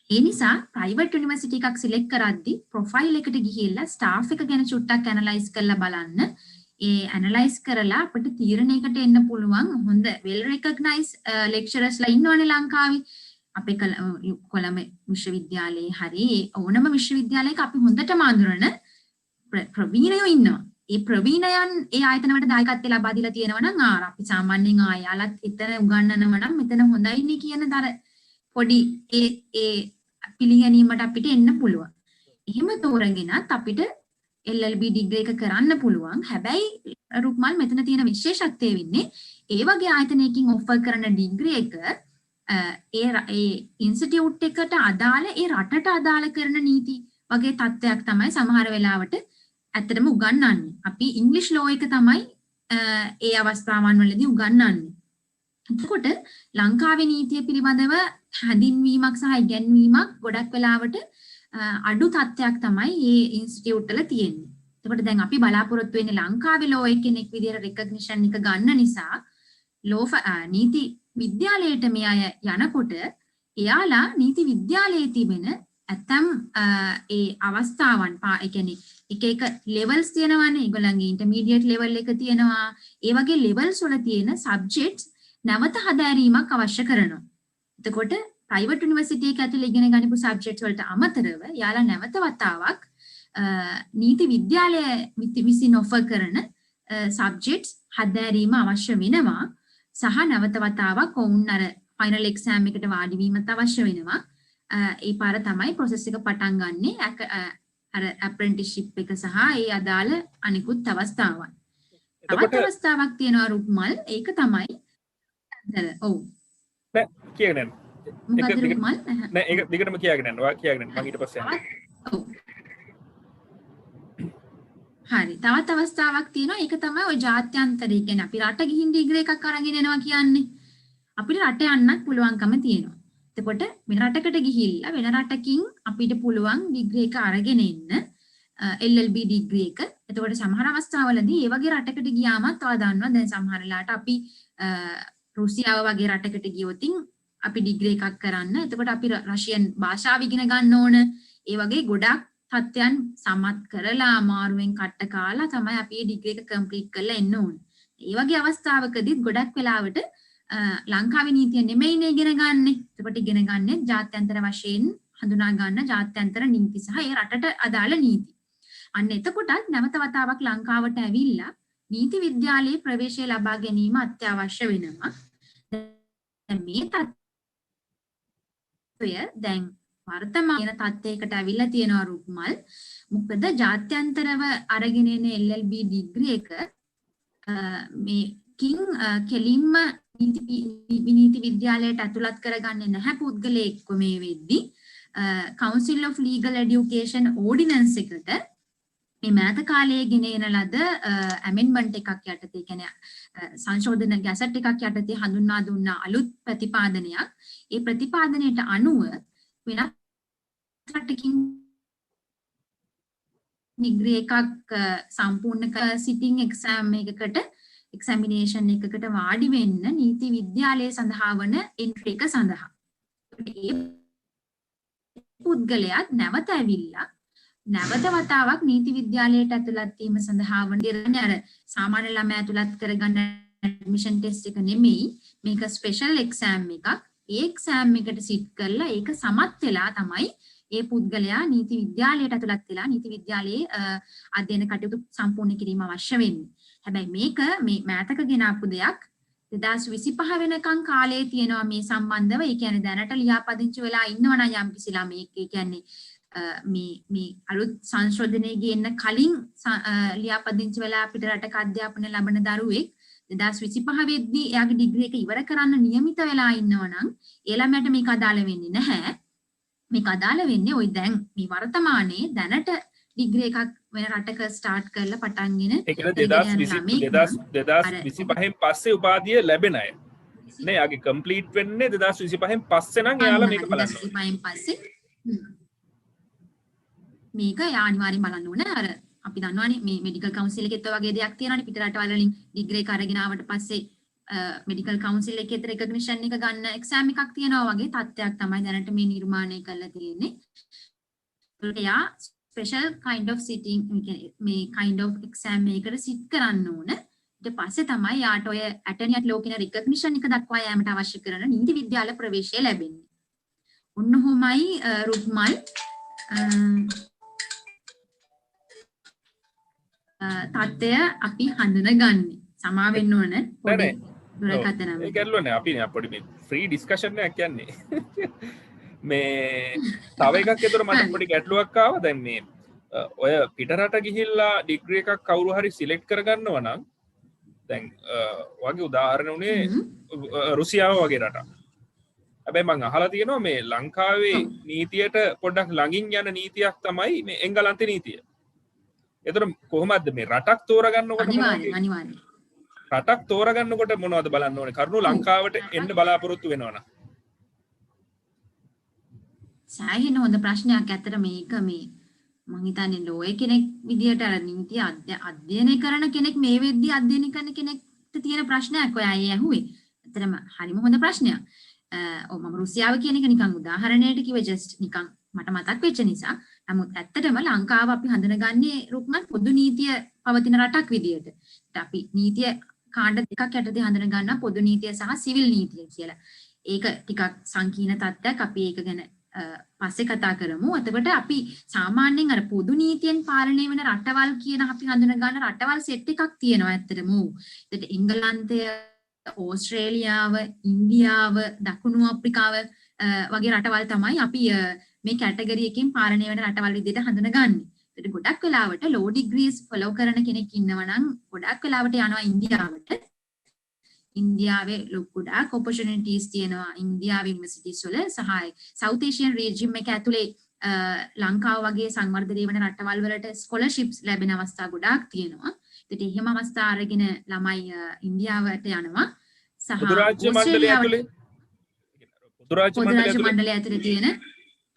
ඒ නිසා ප්‍රයිවට් යුනිවර්සිටි එකක් සිලෙක්ට් කරද්දී ප්‍රොෆයිල් එකට ගිහිල්ලා ස්ටාෆ් එක ගැන චුට්ටක් ඇනලයිස් කරලා බලන්න. ඒ ඇනලයිස් කරලා අපිට තීරණයකට එන්න පුළුවන් හොඳ වෙල් රෙකග්නයිස් ලෙක්චරර්ස්ලා ඉන්නවනේ ලංකාවේ. අපේ කොළඹ විශ්වවිද්‍යාලයේ හරි ඕනම විශ්වවිද්‍යාලයක අපි හොඳටම අඳුරන ප්‍රවීණයෝ ඉන්නවා. ඒ ප්‍රවීණයන් ඒ ආයතන වලට දායකත්වය ලබා දීලා තියෙනවා නම් අපි සාමාන්‍යයෙන් ආයාලත් එතන උගන්වනවා නම් මෙතන හොඳයි නේ කියන දර පොඩි ඒ පිළිගැනීමට අපිට එන්න පුළුවන්. එහෙම තෝරගෙනත් අපිට LLB ඩිග්‍රී එක කරන්න පුළුවන්. හැබැයි රුක්මල් මෙතන තියෙන විශේෂත්වය වෙන්නේ ඒ වගේ ආයතනයකින් ඔෆර් කරන ඩිග්‍රී එක ඒ ඉන්ස්ටිටියුට් එකට අදාළ ඒ රටට අදාළ කරන නීති වගේ තත්ත්වයක් තමයි සමහර වෙලාවට ඇත්තටම උගන්වන්නේ. අපි ඉංග්‍රීසි ලෝ එක තමයි ඒ අවස්ථාවන් වලදී උගන්වන්නේ. එතකොට ලංකාවේ නීතිය පිළිබඳව හැඳින්වීමක් සහ ඉගැන්වීමක් ගොඩක් වෙලාවට අඩු තත්ත්වයක් තමයි මේ ඉන්ස්ටිටියුට් වල තියෙන්නේ. එතකොට දැන් අපි බලාපොරොත්තු වෙන්නේ ලංකාවේ ලෝ කෙනෙක් විදියට රෙකග්නිෂන් එක ගන්න නිසා ලෝ නීති විද්‍යාලයට මේ අය යනකොට එයාලා නීති විද්‍යාලයේ තිබෙන ඇතම් ඒ අවස්ථාවන් ඒ කියන්නේ එක ලෙවල්ස් තියෙනවානේ. ඒගොල්ලන්ගේ ඉන්ටර්මීඩියට් ලෙවල් එක තියෙනවා. ඒ වගේ ලෙවල්ස් වල තියෙන සබ්ජෙක්ට්ස් නැවත හදාරීමක් අවශ්‍ය කරනවා. එතකොට ප්‍රයිවට් යුනිවර්සිටි එක ඇතුළේ ඉගෙන ගනිපු සබ්ජෙක්ට් වලට අමතරව යාලා නැවත වතාවක් නීති විද්‍යාලය විසින් ඔෆර් කරන සබ්ජෙක්ට්ස් හදාරීම අවශ්‍ය වෙනවා. සහ නැවත වතාවක් ඔවුන් අර ෆයිනල් එක්සෑම් එකට වාඩි වීමත් අවශ්‍ය වෙනවා. ඒ පාර තමයි ප්‍රොසෙස් එක පටන් ගන්නෙ අර ඇප්‍රෙන්ටිස්ෂිප් එක සහ ඒ අදාළ අනිකුත් අවස්ථාවන්. තවත් අවස්ථාවක් තියෙනවා රුක්මල්. ඒක තමයි ඔව් නෑ කියන්නේ මොකද රුක්මල් නෑ ඒක දිගටම කියාගෙන යනවා කියාගෙන මම ඊට පස්සේ යනවා. ඔව් හරි. තවත් අවස්ථාවක් තියෙනවා. ඒක තමයි ওই ජාත්‍යන්තරය කියන්නේ අපි රට ගිහින් ඩිග්‍රී එකක් අරගෙන එනවා කියන්නේ. අපිට රට යන්නත් පුළුවන්කම තියෙනවා. එතකොට වෙන රටකට ගිහිල්ලා වෙන රටකින් අපිට පුළුවන් ඩිග්‍රී එක අරගෙන එන්න LLB ඩිග්‍රී එක. එතකොට සමහර අවස්ථාවලදී ඒ වගේ රටකට ගියාමත් ඔයා දන්නවා දැන් සමහර වෙලාවට අපි රුසියාව වගේ රටකට ගියොත් අපි ඩිග්‍රී එකක් කරන්න. එතකොට අපි රෂියන් භාෂාව ඉගෙන ගන්න ඕන. ඒ වගේ ගොඩක් තත්ත්වයන් සමත් කරලා අමාරුවෙන් කට්ට කාලා තමයි අපි මේ ඩිග්‍රී එක කම්ප්ලීට් කරලා එන්න ඕන. ඒ වගේ අවස්ථාවකදීත් ගොඩක් වෙලාවට ලංකාවේ නීතිය නෙමෙයිනේ ඉගෙන ගන්න. එතකොට ඉගෙන ගන්නේ ජාත්‍යන්තර වශයෙන් හඳුනා ගන්න ජාත්‍යන්තර නීති සහ ඒ රටට අදාළ නීති. අන්න එතකොටත් නැවත වතාවක් ලංකාවට ඇවිල්ලා නීති විද්‍යාලයේ ප්‍රවේශය ලබා ගැනීම අත්‍යවශ්‍ය වෙනවා. මේ තත්ත්වය දැන් වර්තමාන තත්ත්වයකට ඇවිල්ලා තියෙනවා රුක්මල්. මොකද ජාත්‍යන්තරව අරගෙන එන LLB ඩිග්‍රී එක මේ කෙලින්ම නීති විද්‍යාලයට ඇතුළත් කරගන්නේ නැහැ පුද්ගලයෙක්ව මේ වෙද්දී. Council of Legal Education Ordinance එකට මේ මෑත කාලයේ ගෙන එන ලද amendment එකක් යටතේ කියන්නේ සංශෝධන ගැසට් එකක් යටතේ හඳුන්වා දුන්න අලුත් ප්‍රතිපාදනයක්. ඒ ප්‍රතිපාදනයට අනුව වෙනත් රටකින් ඩිග්‍රී එකක් සම්පූර්ණ සිටින් එක්සෑම් එකකට එක්සැමිනේෂන් එකකට වාඩි වෙන්න නීති විද්‍යාලයේ සඳහා වන එන්ට්‍රි එක සඳහා. ඒ පුද්ගලයාත් නැවත ඇවිල්ලා නැවත වතාවක් නීති විද්‍යාලයට ඇතුළත් වීම සඳහා වන අර සාමාන්‍ය ළමයා ඇතුළත් කරගන්න ඇඩ්මිෂන් ටෙස්ට් එක නෙමෙයි මේක ස්පෙෂල් එක්සෑම් එකක්. ඒ එක්සෑම් එකට සිට් කරලා ඒක සමත් වෙලා තමයි ඒ පුද්ගලයා නීති විද්‍යාලයට ඇතුළත් වෙලා නීති විද්‍යාලයේ අධ්‍යයන කටයුතු සම්පූර්ණ කිරීම අවශ්‍ය වෙන්නේ. හැබැයි මේක මේ මෑතක ගෙන ආපු දෙයක් 2025 වෙනකන් කාලේ තියෙනවා මේ සම්බන්ධව. ඒ කියන්නේ දැනට ලියාපදිංචි වෙලා ඉන්නවනම් යම් කිසි ළමෙක් ඒ කියන්නේ මේ අලුත් සංශෝධනයේ ගේන්න කලින් ලියාපදිංචි වෙලා අපිට රටක අධ්‍යාපනය ලබන දරුවෙක් 2025 වෙද්දී එයාගේ ඩිග්‍රී එක ඉවර කරන්න නියමිත වෙලා ඉන්නවනම් ඒ ළමයාට මේක අදාළ වෙන්නේ නැහැ. මේක අදාළ වෙන්නේ ওই දැන් මේ වර්තමානයේ දැනට ඩිග්‍රී එකක් වෙන රටක ස්ටාර්ට් කරලා පටන්ගෙන ඒ කියන්නේ 2025න් පස්සේ උපාධිය ලැබෙන අය නේ යාගේ කම්ප්ලීට් වෙන්නේ 2025න් පස්සේ නම් එයාලා මේක බලන්න 2025න් පස්සේ මේක අනිවාර්යෙන් බලන්න ඕනේ. අර අපි දන්නවානේ මේ මෙඩිකල් කවුන්සිල් එකෙත් වගේ දෙයක් තියෙනවානේ පිට රටවල් වලින් ඩිග්‍රී එක අරගෙන ආවට පස්සේ මෙඩිකල් කවුන්සිල් එකේ රෙකග්නිෂන් එක ගන්න එක්සෑම් එකක් තියෙනවා වගේ තත්ත්වයක් තමයි දැනට මේ නිර්මාණය කරලා තියෙන්නේ. එයා ස්පෙෂල් කයින්ඩ් ඔෆ් සිටින් මේ කයින්ඩ් ඔෆ් එක්සෑම් එකකට සිට් කරන්න ඕන. ඊට පස්සේ තමයි යාට ඔය ඇටර්නි ඇට් ලෝ කියන රෙකග්නිෂන් එක දක්වා යාමට අවශ්‍ය කරන නීති විද්‍යාල ප්‍රවේශය ලැබෙන්නේ. ඔන්න ඔහොමයි රුක්මල් තත්ත්වය අපි හඳුනගන්නේ. සමා වෙන්න ඕන පොඩි දුරකථන. ඒක ඇල්ලුවනේ අපි පොඩි මේ ෆ්‍රී ඩිස්කෂන් එකක් කියන්නේ. මේ තව එකක් ඒතර මට පොඩි ගැටලුවක් ආවා. දැන් මේ ඔය පිටරට ගිහිල්ලා ඩිග්‍රී එකක් කවුරු හරි සිලෙක්ට් කරගන්නවා නම් දැන් වගේ උදාහරණ උනේ රුසියාව වගේ රටක්. හැබැයි මං අහලා තියෙනවා මේ ලංකාවේ නීතියට පොඩ්ඩක් ළඟින් යන නීතියක් තමයි මේ එංගලන්තේ නීතිය. එතකොට කොහොමද මේ රටක් තෝරගන්නකොට අනිවාර්යයෙන් රටක් තෝරගන්නකොට මොනවද බලන්න ඕනේ? කරුණු ලංකාවට එන්න බලාපොරොත්තු වෙනවනම්. සෑහෙන හොඳ ප්‍රශ්නයක්. ඇත්තට මේක මේ මං හිතන්නේ ලෝය කෙනෙක් විදියට අර නීති අධ්‍යයනය කරන කෙනෙක් මේ වෙද්දී අධ්‍යයනය කරන කෙනෙක්ට තියෙන ප්‍රශ්නයක් ඔය අය ඇහුවේ. ඇත්තටම හරිම හොඳ ප්‍රශ්නයක්. මම රුසියාව කියන එක නිකන් උදාහරණයකට කිව්වේ ජස්ට් නිකන් මට මතක් වෙච්ච නිසා. නමුත් ඇත්තටම ලංකාව අපි හඳුනගන්නේ රුක්මත් පොදු නීතිය පවතින රටක් විදියට. අපි නීතිය කාණ්ඩ දෙකක් යටතේ හඳුන ගන්නවා පොදු නීතිය සහ සිවිල් නීතිය කියලා. ඒක ටිකක් සංකීර්ණ තත්ත්වයක්. අපි ඒක ගැන පස්සේ කතා කරමු. එතකොට අපි සාමාන්‍යයෙන් අර පොදු නීතියෙන් පාලනය වෙන රටවල් කියන අපි හඳුන ගන්න රටවල් සෙට් එකක් තියෙනවා ඇත්තටම. ඒකට එංගලන්තය, ඕස්ට්‍රේලියාව, ඉන්දියාව, දකුණු අප්‍රිකාව වගේ රටවල් තමයි අපි මේ කැටගරි එකකින් පාලනය වෙන රටවල් විදිහට හඳුනගන්නේ. ඒකට ගොඩක් වෙලාවට ලෝ ඩිග්‍රීස් ෆලෝ කරන කෙනෙක් ඉන්නවා නම් ගොඩක් වෙලාවට යනවා ඉන්දියාවට. ඉන්දියාවේ ගොඩාක් ඔපොර්චුනිටිස් තියෙනවා ඉන්දියාවේ යුනිවර්සිටිස් වල සහ සවුත් ඒෂියන් රීජියන් එක ඇතුලේ ලංකාව වගේ සංවර්ධනය වෙන රටවල් වලට ස්කෝලර්ෂිප්ස් ලැබෙන අවස්ථා ගොඩාක් තියෙනවා. ඒත් එහෙම අවස්ථා අරගෙන ළමයි ඉන්දියාවට යනවා. සහ පොදු රාජ්‍ය මණ්ඩලය ඇතුලේ තියෙන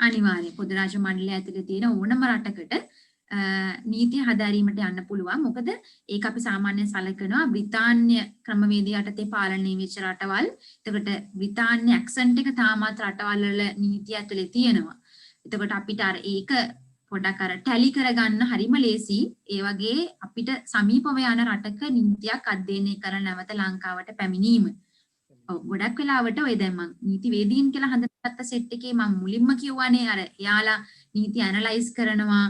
අනිවාර්යයෙන් පොදු රාජ්‍ය මණ්ඩලය ඇතුලේ තියෙන ඕනම රටකට නීතිය හදාරීමට යන්න පුළුවන්. මොකද ඒක අපි සාමාන්‍යයෙන් සැලකනවා බ්‍රිතාන්‍ය ක්‍රමවේදය යටතේ පාලනය වෙච්ච රටවල්. එතකොට බ්‍රිතාන්‍ය ඇක්සන්ට් එක තාමත් රටවල් වල නීතිය ඇතුලේ තියෙනවා. එතකොට අපිට අර ඒක පොඩක් අර ටැලි කරගන්න හරිම ලේසි. ඒ වගේ අපිට සමීපව යන රටක නීතියක් අධ්‍යයනය කරන නැවත ලංකාවට පැමිණීම. ගොඩක් වෙලාවට ඔය දැන් මම නීති වේදීන් කියලා හඳුන්වගත්ත සෙට් එකේ මම මුලින්ම කියවනේ අර එයාලා නීති ඇනලයිස් කරනවා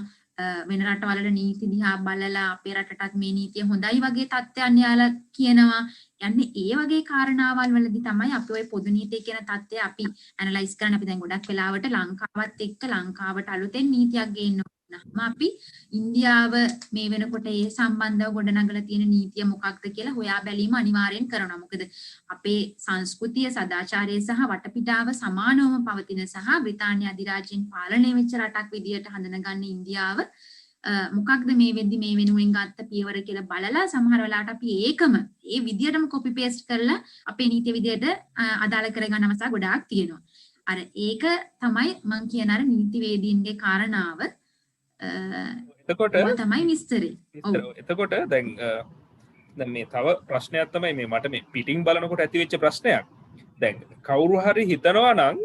වෙන රටවල නීති දිහා බලලා අපේ රටටත් මේ නීතිය හොඳයි වගේ තත්ත්වයන් යාලා කියනවා. යන්නේ ඒ වගේ කාරණාවල් වලදී තමයි අපි ওই පොදු නීතිය කියන තත්ත්වය අපි ඇනලයිස් කරන්න. අපි දැන් ගොඩක් වෙලාවට ලංකාවත් එක්ක ලංකාවට අලුතෙන් නීතියක් ගේන්න නම් අපි ඉන්දියාව මේ වෙනකොට ඒ සම්බන්ධව ගොඩනගලා තියෙන නීතිය මොකක්ද කියලා හොයා බැලීම අනිවාර්යෙන් කරනවා. මොකද අපේ සංස්කෘතිය, සදාචාරය සහ වටපිටාව සමානවම පවතින සහ බ්‍රිතාන්‍ය අධිරාජ්‍යයෙන් පාලනය වෙච්ච රටක් විදියට හඳුනගන්න ඉන්දියාව මොකක්ද මේ වෙද්දි මේ වෙනුවෙන් ගත්ත පියවර කියලා බලලා සමහර වෙලාවට අපි ඒකම ඒ විදියටම කොපි පේස්ට් කරලා අපේ නීතිය විදියට අදාළ කරගන්න අවස්ථා ගොඩාක් තියෙනවා. අර ඒක තමයි මම කියන අර නීතිවේදීන්ගේ කාරණාව. එතකොට තමයි විස්තරේ. එතකොට දැන් මේ තව ප්‍රශ්නයක් තමයි මේ මට මේ පිටින් බලනකොට ඇති වෙච්ච ප්‍රශ්නයක්. දැන් කවුරු හරි හිතනවා නම්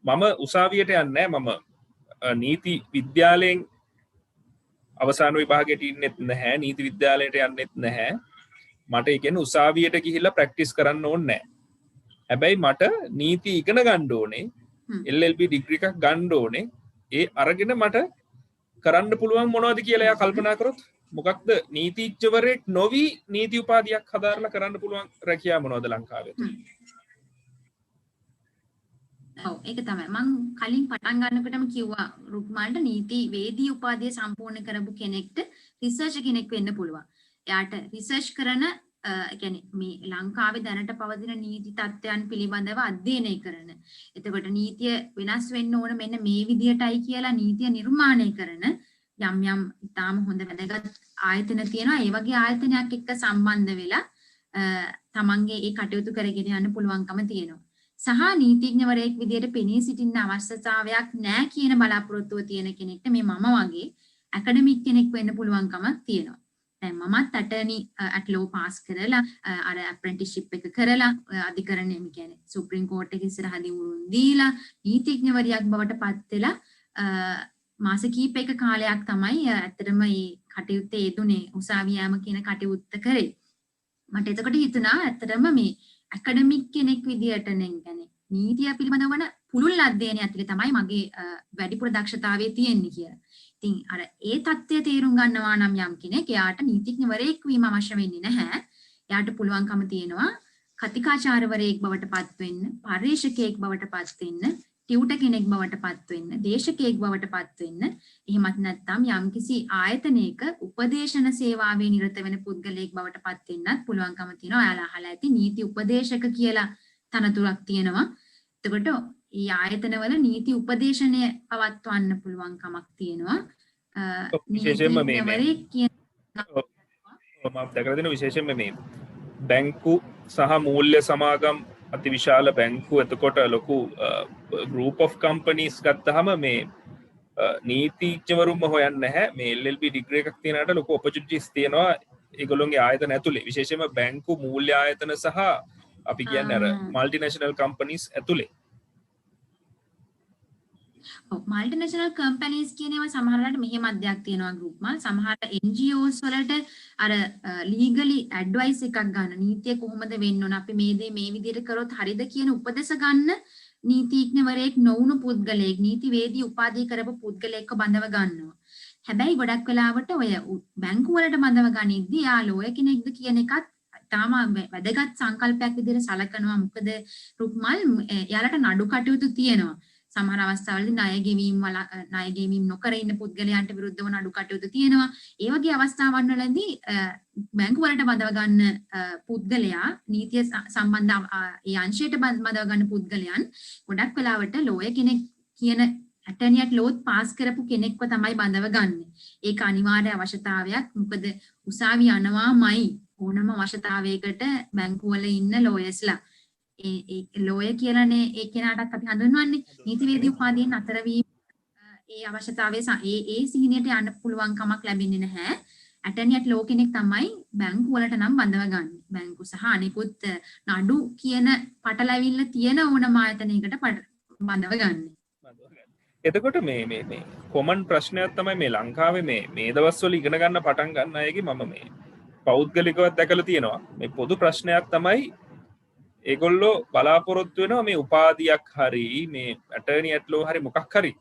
මම උසාවියට යන්නේ නැහැ, මම නීති විද්‍යාලයෙන් අවසාන විභාගයට ඉන්නෙත් නැහැ, නීති විද්‍යාලයට යන්නෙත් නැහැ, මට ඒ කියන්නේ උසාවියට ගිහිල්ලා ප්‍රැක්ටිස් කරන්න ඕනේ නැහැ. හැබැයි මට නීති ඉගෙන ගන්න ඕනේ, LLB ඩිග්‍රී එකක් ගන්න ඕනේ. ඒ අරගෙන මට කරන්න පුළුවන් මොනවද කියලා එයා කල්පනා කරොත් මොකක්ද නීතිඥවරයෙක් නොවි නීති උපාධියක් හදාරලා කරන්න පුළුවන් රැකියාව මොනවද ලංකාවේ? ඔව් ඒක තමයි මම කලින් පටන් ගන්නකොටම කිව්වා රුක්මාල්ට නීති වේදී උපාධිය සම්පූර්ණ කරපු කෙනෙක්ට රිසර්ච් කෙනෙක් වෙන්න පුළුවන්. එයාට රිසර්ච් කරන කියන්නේ මේ ලංකාවේ දැනට පවතින නීති තත්ත්වයන් පිළිබඳව අධ්‍යයනය කරන. එතකොට නීතිය වෙනස් වෙන්න ඕන මෙන්න මේ විදියටයි කියලා නීතිය නිර්මාණය කරන යම් යම් ඉතාම හොඳ වැදගත් ආයතන තියෙනවා. ඒ වගේ ආයතනයක් එක්ක සම්බන්ධ වෙලා තමන්ගේ ඒ කටයුතු කරගෙන යන්න පුළුවන්කම තියෙනවා. සහ නීතිඥවරයෙක් විදියට පෙනී සිටින්න අවශ්‍යතාවයක් නැහැ කියන බලාපොරොත්තුව තියෙන කෙනෙක්ට මේ මම වගේ ඇකඩමික් කෙනෙක් වෙන්න පුළුවන්කමක් තියෙනවා. දැන් මමත් ඇටර්නි at law පාස් කරලා අර ඇප්‍රෙන්ටිස්ෂිප් එක කරලා අධිකරණය කියන්නේ සුප්‍රීම කෝට් එකේ ඉස්සරහදී උරුම දීලා නීතිඥවරියක් බවට පත් වෙලා මාස කිහිපයක කාලයක් තමයි ඇත්තටම මේ කටයුත්තේ යෙදුනේ උසාවි යාම කියන කටයුත්ත කරේ. මට එතකොට හිතුණා ඇත්තටම මේ ඇකඩමික් කෙනෙක් විදියට නෙන්නේ නීතිය පිළිබඳව වන පුළුල් අධ්‍යයනය ඇතුලේ තමයි මගේ වැඩිපුර දක්ෂතාවය තියෙන්නේ කියලා. ඉතින් අර ඒ தත්ත්වය තේරුම් ගන්නවා නම් යම් කෙනෙක් එයාට නීතිඥවරයෙක් වීම අවශ්‍ය වෙන්නේ නැහැ. එයාට පුළුවන්කම තියෙනවා කතිකාචාර්යවරයෙක් බවට පත් වෙන්න, පර්යේෂකයෙක් බවට පත් වෙන්න, ටියුටර් කෙනෙක් බවට පත් වෙන්න, දේශකයෙක් බවට පත් වෙන්න, එහෙමත් නැත්නම් යම්කිසි ආයතනයක උපදේශන සේවාවේ නිරත වෙන පුද්ගලයෙක් බවට පත් වෙන්නත් පුළුවන්කම තියෙනවා. ඔයාලා අහලා ඇති නීති උපදේශක කියලා තනතුරක් තියෙනවා. එතකොට මේ ආයතනවල නීති උපදේශනය පවත්වන්න පුළුවන් කමක් තියෙනවා. විශේෂයෙන්ම මේ මම දැකලා දෙන විශේෂයෙන්ම මේ බැංකු සහ මූල්‍ය සමාගම් අති විශාල බැංකු එතකොට ලොකු group of companies ගත්තාම මේ නීතිඥවරුන්ම හොයන්නේ නැහැ. මේ LLB ඩිග්‍රී එකක් තියනකට ලොකු opportunities තියෙනවා ඒගොල්ලොන්ගේ ආයතන ඇතුලේ. විශේෂයෙන්ම බැංකු මූල්‍ය ආයතන සහ අපි කියන්නේ අර multinational companies ඇතුලේ. මල්ටිනේෂනල් කම්පැනිස් කියන ඒවා සමහරවිට මෙහෙම අධ්‍යයක් තියෙනවා ගෲප් වල. සමහර NGOs වලට අර ලීගලි ඇඩ්වයිස් එකක් ගන්න. නීතිය කොහොමද වෙන්න ඕන? අපි මේ දේ මේ විදිහට කරොත් හරිද කියන උපදෙස් ගන්න නීතිඥවරයෙක් නොවුණු පුද්ගලයෙක්, නීතිවේදී උපාධිය කරපු පුද්ගලයෙක්ව බඳව ගන්නවා. හැබැයි ගොඩක් වෙලාවට ඔය බැංකු වලට බඳව ගනිද්දී යා ලෝය කෙනෙක්ද කියන එකත් තාම වැදගත් සංකල්පයක් විදිහට සලකනවා. මොකද රුක්මල් එයාලට නඩු කටයුතු තියෙනවා. සමහර අවස්ථාවලදී ණය ගෙවීම නොකර ඉන්න පුද්ගලයන්ට විරුද්ධව නඩු කටයුතු තියෙනවා. ඒ වගේ අවස්ථාවන් වලදී බැංකු වලට බඳව ගන්න පුද්ගලයා නීතිය සම්බන්ධ ඒ අංශයට බඳව ගන්න පුද්ගලයන් ගොඩක් වෙලාවට ලෝය කෙනෙක් කියන ඇටර්නියට් ලෝත් පාස් කරපු කෙනෙක්ව තමයි බඳව ගන්න. ඒක අනිවාර්ය අවශ්‍යතාවයක්. මොකද උසාවි යනවාමයි ඕනම අවශ්‍යතාවයකට බැංකු වල ඉන්න ලෝයර්ස්ලා ඒ ලෝය කියලානේ ඒ කෙනාටත් අපි හඳුන්වන්නේ. නීතිවේදී උපාධියෙන් අතර වීම ඒ අවශ්‍යතාවයේ ඒ සීනියට යන්න පුළුවන් කමක් ලැබෙන්නේ නැහැ. ඇටර්නියට් ලෝ කෙනෙක් තමයි බැංකු වලට නම් බඳව ගන්න. බැංකු සහ අනිකුත් නඩු කියන පටලැවිල්ල තියෙන ඕනම ආයතනයකට බඳව ගන්න. එතකොට මේ කොමන් ප්‍රශ්නයක් තමයි මේ ලංකාවේ මේ දවස්වල ඉගෙන ගන්න පටන් ගන්න අයගේ මම මේ පෞද්ගලිකව දැකලා තියෙනවා. මේ පොදු ප්‍රශ්නයක් තමයි ඒගොල්ලෝ බලාපොරොත්තු වෙනවා මේ උපාධියක් හරි මේ ඇටර්නියට් ලෝ හරි මොකක් හරි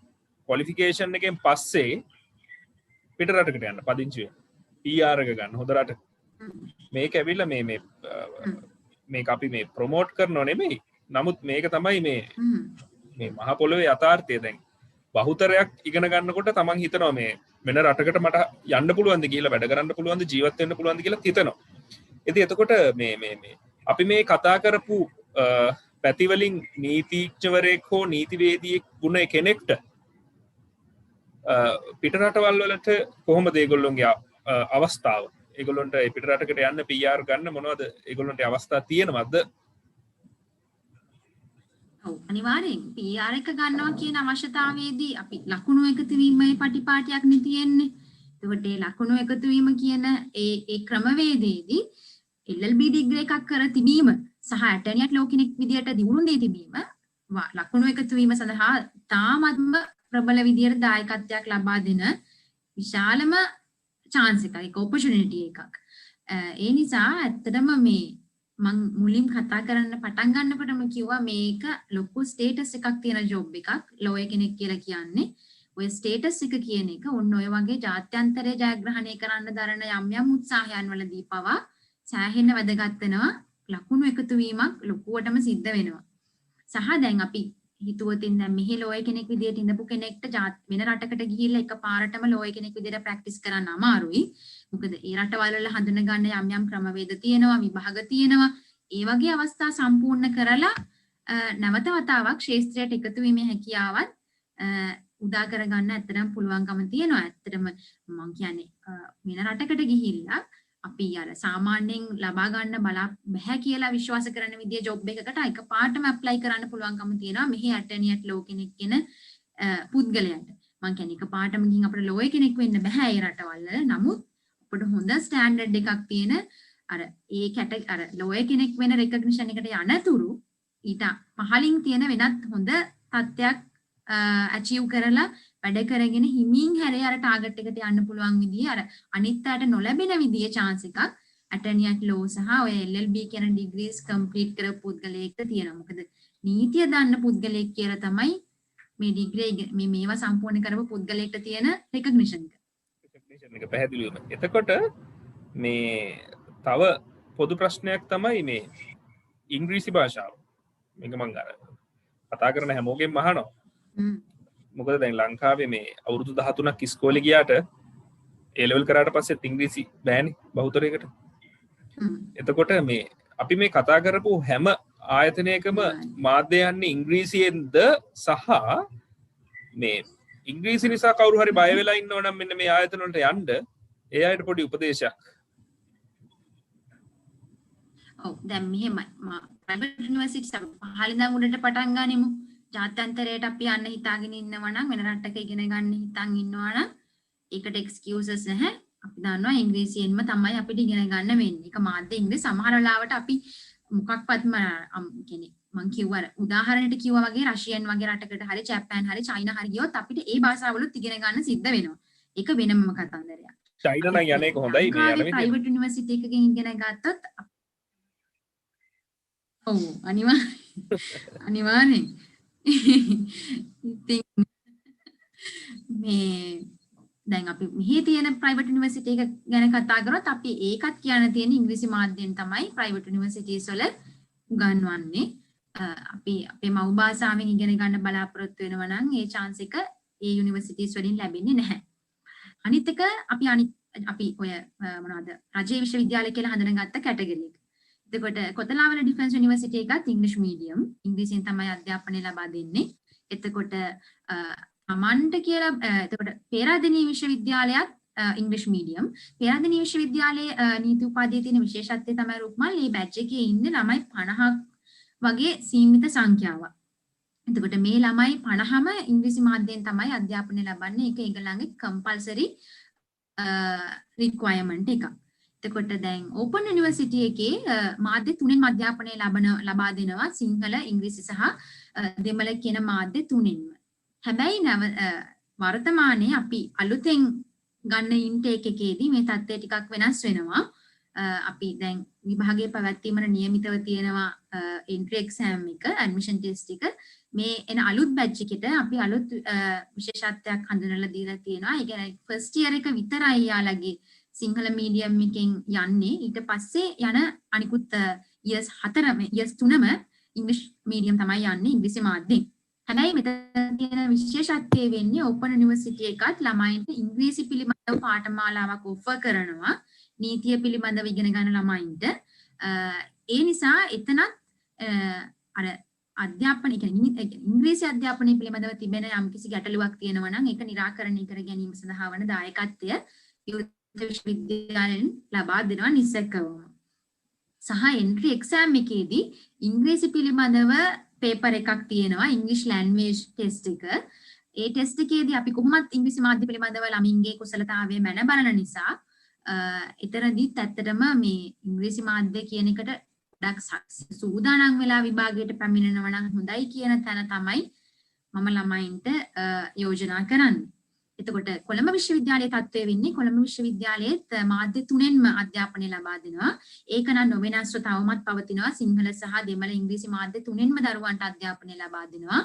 ක්වොලිෆිකේෂන් එකෙන් පස්සේ පිට රටකට යන්න පදිංචි වෙන්න PR එක ගන්න හොඳ රට. මේක ඇවිල්ලා මේක අපි මේ ප්‍රොමෝට් කරනව නෙමෙයි. නමුත් මේක තමයි මේ මහ පොළොවේ යථාර්ථය. දැන් බහුතරයක් ඉගෙන ගන්නකොට තමන් හිතනවා මේ වෙන රටකට මට යන්න පුළුවන්ද කියලා, වැඩ කරන්න පුළුවන්ද, ජීවත් වෙන්න පුළුවන්ද කියලා හිතනවා. ඉතින් එතකොට මේ අපි මේ කතා කරපු පැතිවලින් නීතිඥවරයෙක් හෝ නීතිවේදියෙක් වුණ කෙනෙක්ට පිටරටවල් වලට කොහොමද ඒගොල්ලොන්ගේ අවස්ථාව? ඒගොල්ලොන්ට පිටරටකට යන්න PR ගන්න මොනවද ඒගොල්ලොන්ට අවස්ථා තියෙනවද? ඔව් අනිවාර්යෙන් PR එක ගන්නවා කියන අවශ්‍යතාවයේදී අපි ලකුණු එකතු වීමේ පටිපාටියක් නේ තියෙන්නේ. එතකොට ඒ ලකුණු එකතු වීම කියන ඒ ක්‍රමවේදයේදී LLB ඩිග්‍රී එකක් කර තිබීම සහ ඇටර්නියට් ලෝ කෙනෙක් විදියට දියුණු දී තිබීම ලකුණු එකතු වීම සඳහා තාමත්ම ප්‍රබල විදියට දායකත්වයක් ලබා දෙන විශාලම chance එකක්, ඒක opportunity එකක්. ඒ නිසා ඇත්තටම මේ මම මුලින් කතා කරන්න පටන් ගන්නකොටම කිව්වා මේක ලොකු ස්ටේටස් එකක් තියෙන ජොබ් එකක්. ලෝය කෙනෙක් කියලා කියන්නේ ඔය ස්ටේටස් එක කියන එක ඔන්න ඔය වගේ ජාත්‍යන්තරයේ ජයග්‍රහණය කරන්න දරන යම් උත්සාහයන් වලදී පවා සෑහෙන වැදගත් වෙනවා. ලකුණු එකතු වීමක් ලොකුවටම සිද්ධ වෙනවා. සහ දැන් අපි හිතුවතින් දැන් මෙහි ලෝය කෙනෙක් විදියට ඉඳපු කෙනෙක්ට වෙන රටකට ගිහිල්ලා එකපාරටම ලෝය කෙනෙක් විදියට ප්‍රැක්ටිස් කරන්න අමාරුයි. මොකද ඒ රටවල වල හඳුන ගන්න යම් ක්‍රමවේද තියෙනවා, විභාග තියෙනවා. ඒ වගේ අවස්ථා සම්පූර්ණ කරලා නැවත වතාවක් ශාස්ත්‍රයට එකතු වීමේ හැකියාවත් උදා කරගන්න ඇත්තටම පුළුවන්කම තියෙනවා. ඇත්තටම මම කියන්නේ වෙන රටකට ගිහිල්ලා අපි අර සාමාන්‍යයෙන් ලබා ගන්න බෑ කියලා විශ්වාස කරන විදිය ජොබ් එකකට එකපාරටම ඇප්ලයි කරන්න පුළුවන්කම තියෙනවා මෙහි ඇටර්නියට් ලෝ කෙනෙක් කියන පුද්ගලයන්ට. මම කියන්නේ එකපාරටම ගිහින් අපිට ලෝය කෙනෙක් වෙන්න බෑ ඒ රටවල. නමුත් අපිට හොඳ ස්ටෑන්ඩඩ් එකක් තියෙන අර අර ලෝය කෙනෙක් වෙන රෙකග්නිෂන් එකට යනතුරු ඊට පහලින් තියෙන වෙනත් හොඳ තත්ත්වයක් අචීව් කරලා වැඩ කරගෙන හිමින් හැරේ අර ටාගට් එකට යන්න පුළුවන් විදිය අර අනිත් අයට නොලැබෙන විදිය chance එකක් ඇටර්නියට් ලෝ සහ ඔය LLB කියන ඩිග්‍රීස් කම්ප්ලීට් කරපු පුද්ගලයෙක්ට තියෙනවා. මොකද නීතිය දන්න පුද්ගලයෙක් කියලා තමයි මේ ඩිග්‍රී මේවා සම්පූර්ණ කරපු පුද්ගලයෙක්ට තියෙන රෙකග්නිෂන් එක. රෙකග්නිෂන් එක පැහැදිලිවම. එතකොට මේ තව පොදු ප්‍රශ්නයක් තමයි මේ ඉංග්‍රීසි භාෂාව. මේක මම අර කතා කරන හැමෝගෙම අහනවා. මොකද දැන් ලංකාවේ මේ අවුරුදු 13ක් ඉස්කෝලේ ගියාට A level කරාට පස්සේ ඉංග්‍රීසි බෑනේ බහුතරයකට. එතකොට මේ අපි මේ කතා කරපු හැම ආයතනයකම මාධ්‍ය යන්නේ ඉංග්‍රීසියෙන්ද සහ මේ ඉංග්‍රීසි නිසා කවුරු හරි බය වෙලා ඉන්නව නම් මෙන්න මේ ආයතන වලට යන්න ඒ අයට පොඩි උපදේශයක්. ඔව් දැන් මෙහෙමයි ප්‍රයිවට් යුනිවර්සිටිස් පහළ ඉඳන් උඩට පටන් ගනිමු. ජාත්‍යන්තරයට අපි යන්න හිතාගෙන ඉන්නවා නම් වෙන රටක ඉගෙන ගන්න හිතන් ඉන්නවා නම් ඒකට එක්ස්කියුසස් නැහැ. අපි දන්නවා ඉංග්‍රීසියෙන්ම තමයි අපිට ඉගෙන ගන්න වෙන්නේ. ඒක මාධ්‍ය ඉංග්‍රීසි සමහර වෙලාවට අපි මොකක්වත්ම කියන්නේ මං කිව්වා උදාහරණයක් කිව්වා වගේ රෂියන් වගේ රටකට හරි ජපාන් හරි චයිනා හරි ගියොත් අපිට ඒ භාෂාවලුත් ඉගෙන ගන්න සිද්ධ වෙනවා. ඒක වෙනම කතන්දරයක්. චයිනා නම් යන්නේ කොහොඳයි මේ යන විදිහ. ප්‍රයිවට් යුනිවර්සිටි එකකින් ඉගෙන ගත්තොත් ඔව් අනිවාර්යෙන් ඉතින් මේ දැන් අපි මෙහි තියෙන ප්‍රයිවට් යුනිවර්සිටි එක ගැන කතා කරොත් අපි ඒකත් කියන්න තියෙන ඉංග්‍රීසි මාධ්‍යයෙන් තමයි ප්‍රයිවට් යුනිවර්සිටිස් වල උගන්වන්නේ. අපි අපේ මව් භාෂාවෙන් ඉගෙන ගන්න බලාපොරොත්තු වෙනවා නම් ඒ chance එක ඒ යුනිවර්සිටිස් වලින් ලැබෙන්නේ නැහැ. අනිත් එක අපි ඔය මොනවද රජයේ විශ්වවිද්‍යාල කියලා හඳුනගත්ත කැටගරි එක. එතකොට කොතලාවල ඩිෆෙන්ස් යුනිවර්සිටි එකත් ඉංග්‍රීසි මීඩියම් ඉංග්‍රීසියෙන් තමයි අධ්‍යාපනය ලබා දෙන්නේ. එතකොට අමන්ට කියලා එතකොට පේරාදෙණිය විශ්වවිද්‍යාලයත් ඉංග්‍රීසි මීඩියම්. පේරාදෙණිය විශ්වවිද්‍යාලයේ නීති උපාධියේ තියෙන විශේෂත්වය තමයි රුක්මල් මේ බැච් එකේ ඉන්න ළමයි 50ක් වගේ සීමිත සංඛ්‍යාවක්. එතකොට මේ ළමයි 50ම ඉංග්‍රීසි මාධ්‍යයෙන් තමයි අධ්‍යාපනය ලබන්නේ. ඒක ඒගොල්ලන්ගේ කම්පල්සරි රික්වයර්මන්ට් එකක්. එතකොට දැන් ඕපන් යුනිවර්සිටි එකේ මාධ්‍ය තුනෙන් අධ්‍යාපනය ලබා දෙනවා සිංහල ඉංග්‍රීසි සහ දෙමළ කියන මාධ්‍ය තුනෙන්ම. හැබැයි වර්තමානයේ අපි අලුතෙන් ගන්න ඉන්ටේක් එකේදී මේ තත්ත්වය ටිකක් වෙනස් වෙනවා. අපි දැන් විභාගයේ පැවැත්වීමට නියමිතව තියෙනවා එන්ට්‍රි එක්සෑම් එක ඇඩ්මිෂන් ටෙස්ට් එක. මේ එන අලුත් බැච් එකට අපි අලුත් විශේෂත්වයක් හඳුනලා දීලා තියෙනවා. ඒ කියන්නේ ෆස්ට් ඉයර් එක විතරයි යාලගේ සිංහල මීඩියම් එකෙන් යන්නේ. ඊට පස්සේ යන අනිකුත් ඉයර්ස් 3ම ඉංග්‍රීසි මීඩියම් තමයි යන්නේ ඉංග්‍රීසි මාධ්‍යෙන්. හැබැයි මෙතන තියෙන විශේෂත්වය වෙන්නේ ඕපන් යුනිවර්සිටි එකත් ළමයින්ට ඉංග්‍රීසි පිළිබඳව පාඨමාලාවක් ඔෆර් කරනවා. නීතිය පිළිබඳව ඉගෙන ගන්න ළමයින්ට. ඒ නිසා එතනත් අර අධ්‍යාපනය කියන්නේ ඉංග්‍රීසි අධ්‍යාපනය පිළිබඳව තිබෙන යම්කිසි ගැටලුවක් තියෙනවා නම් ඒක निराකරණය කර ගැනීම සඳහා වන දායකත්වය විශ්වවිද්‍යාලයෙන් ලබා දෙනවා නිසැකවම. සහ එන්ට්‍රි එක්සෑම් එකේදී ඉංග්‍රීසි පිළිබඳව පේපර් එකක් තියෙනවා ඉංග්‍රීසි ලැන්ග්වේජ් ටෙස්ට් එක. ඒ ටෙස්ට් එකේදී අපි කොහොමත් ඉංග්‍රීසි මාධ්‍ය පිළිබඳව ළමින්ගේ කුසලතාවය මැන බලන නිසා එතරම්දිත් ඇත්තටම මේ ඉංග්‍රීසි මාධ්‍ය කියන එකට ගොඩක් සූදානම් වෙලා විභාගයට පැමිණෙනවා නම් හොඳයි කියන තැන තමයි මම ළමයින්ට යෝජනා කරන්නේ. එතකොට කොළඹ විශ්වවිද්‍යාලයේ තත්ත්වය වෙන්නේ කොළඹ විශ්වවිද්‍යාලයේත් මාධ්‍ය තුනෙන්ම අධ්‍යාපනය ලබා දෙනවා. ඒක නම් නොවෙනස්ව තවමත් පවතිනවා. සිංහල සහ දෙමළ ඉංග්‍රීසි මාධ්‍ය තුනෙන්ම දරුවන්ට අධ්‍යාපනය ලබා දෙනවා.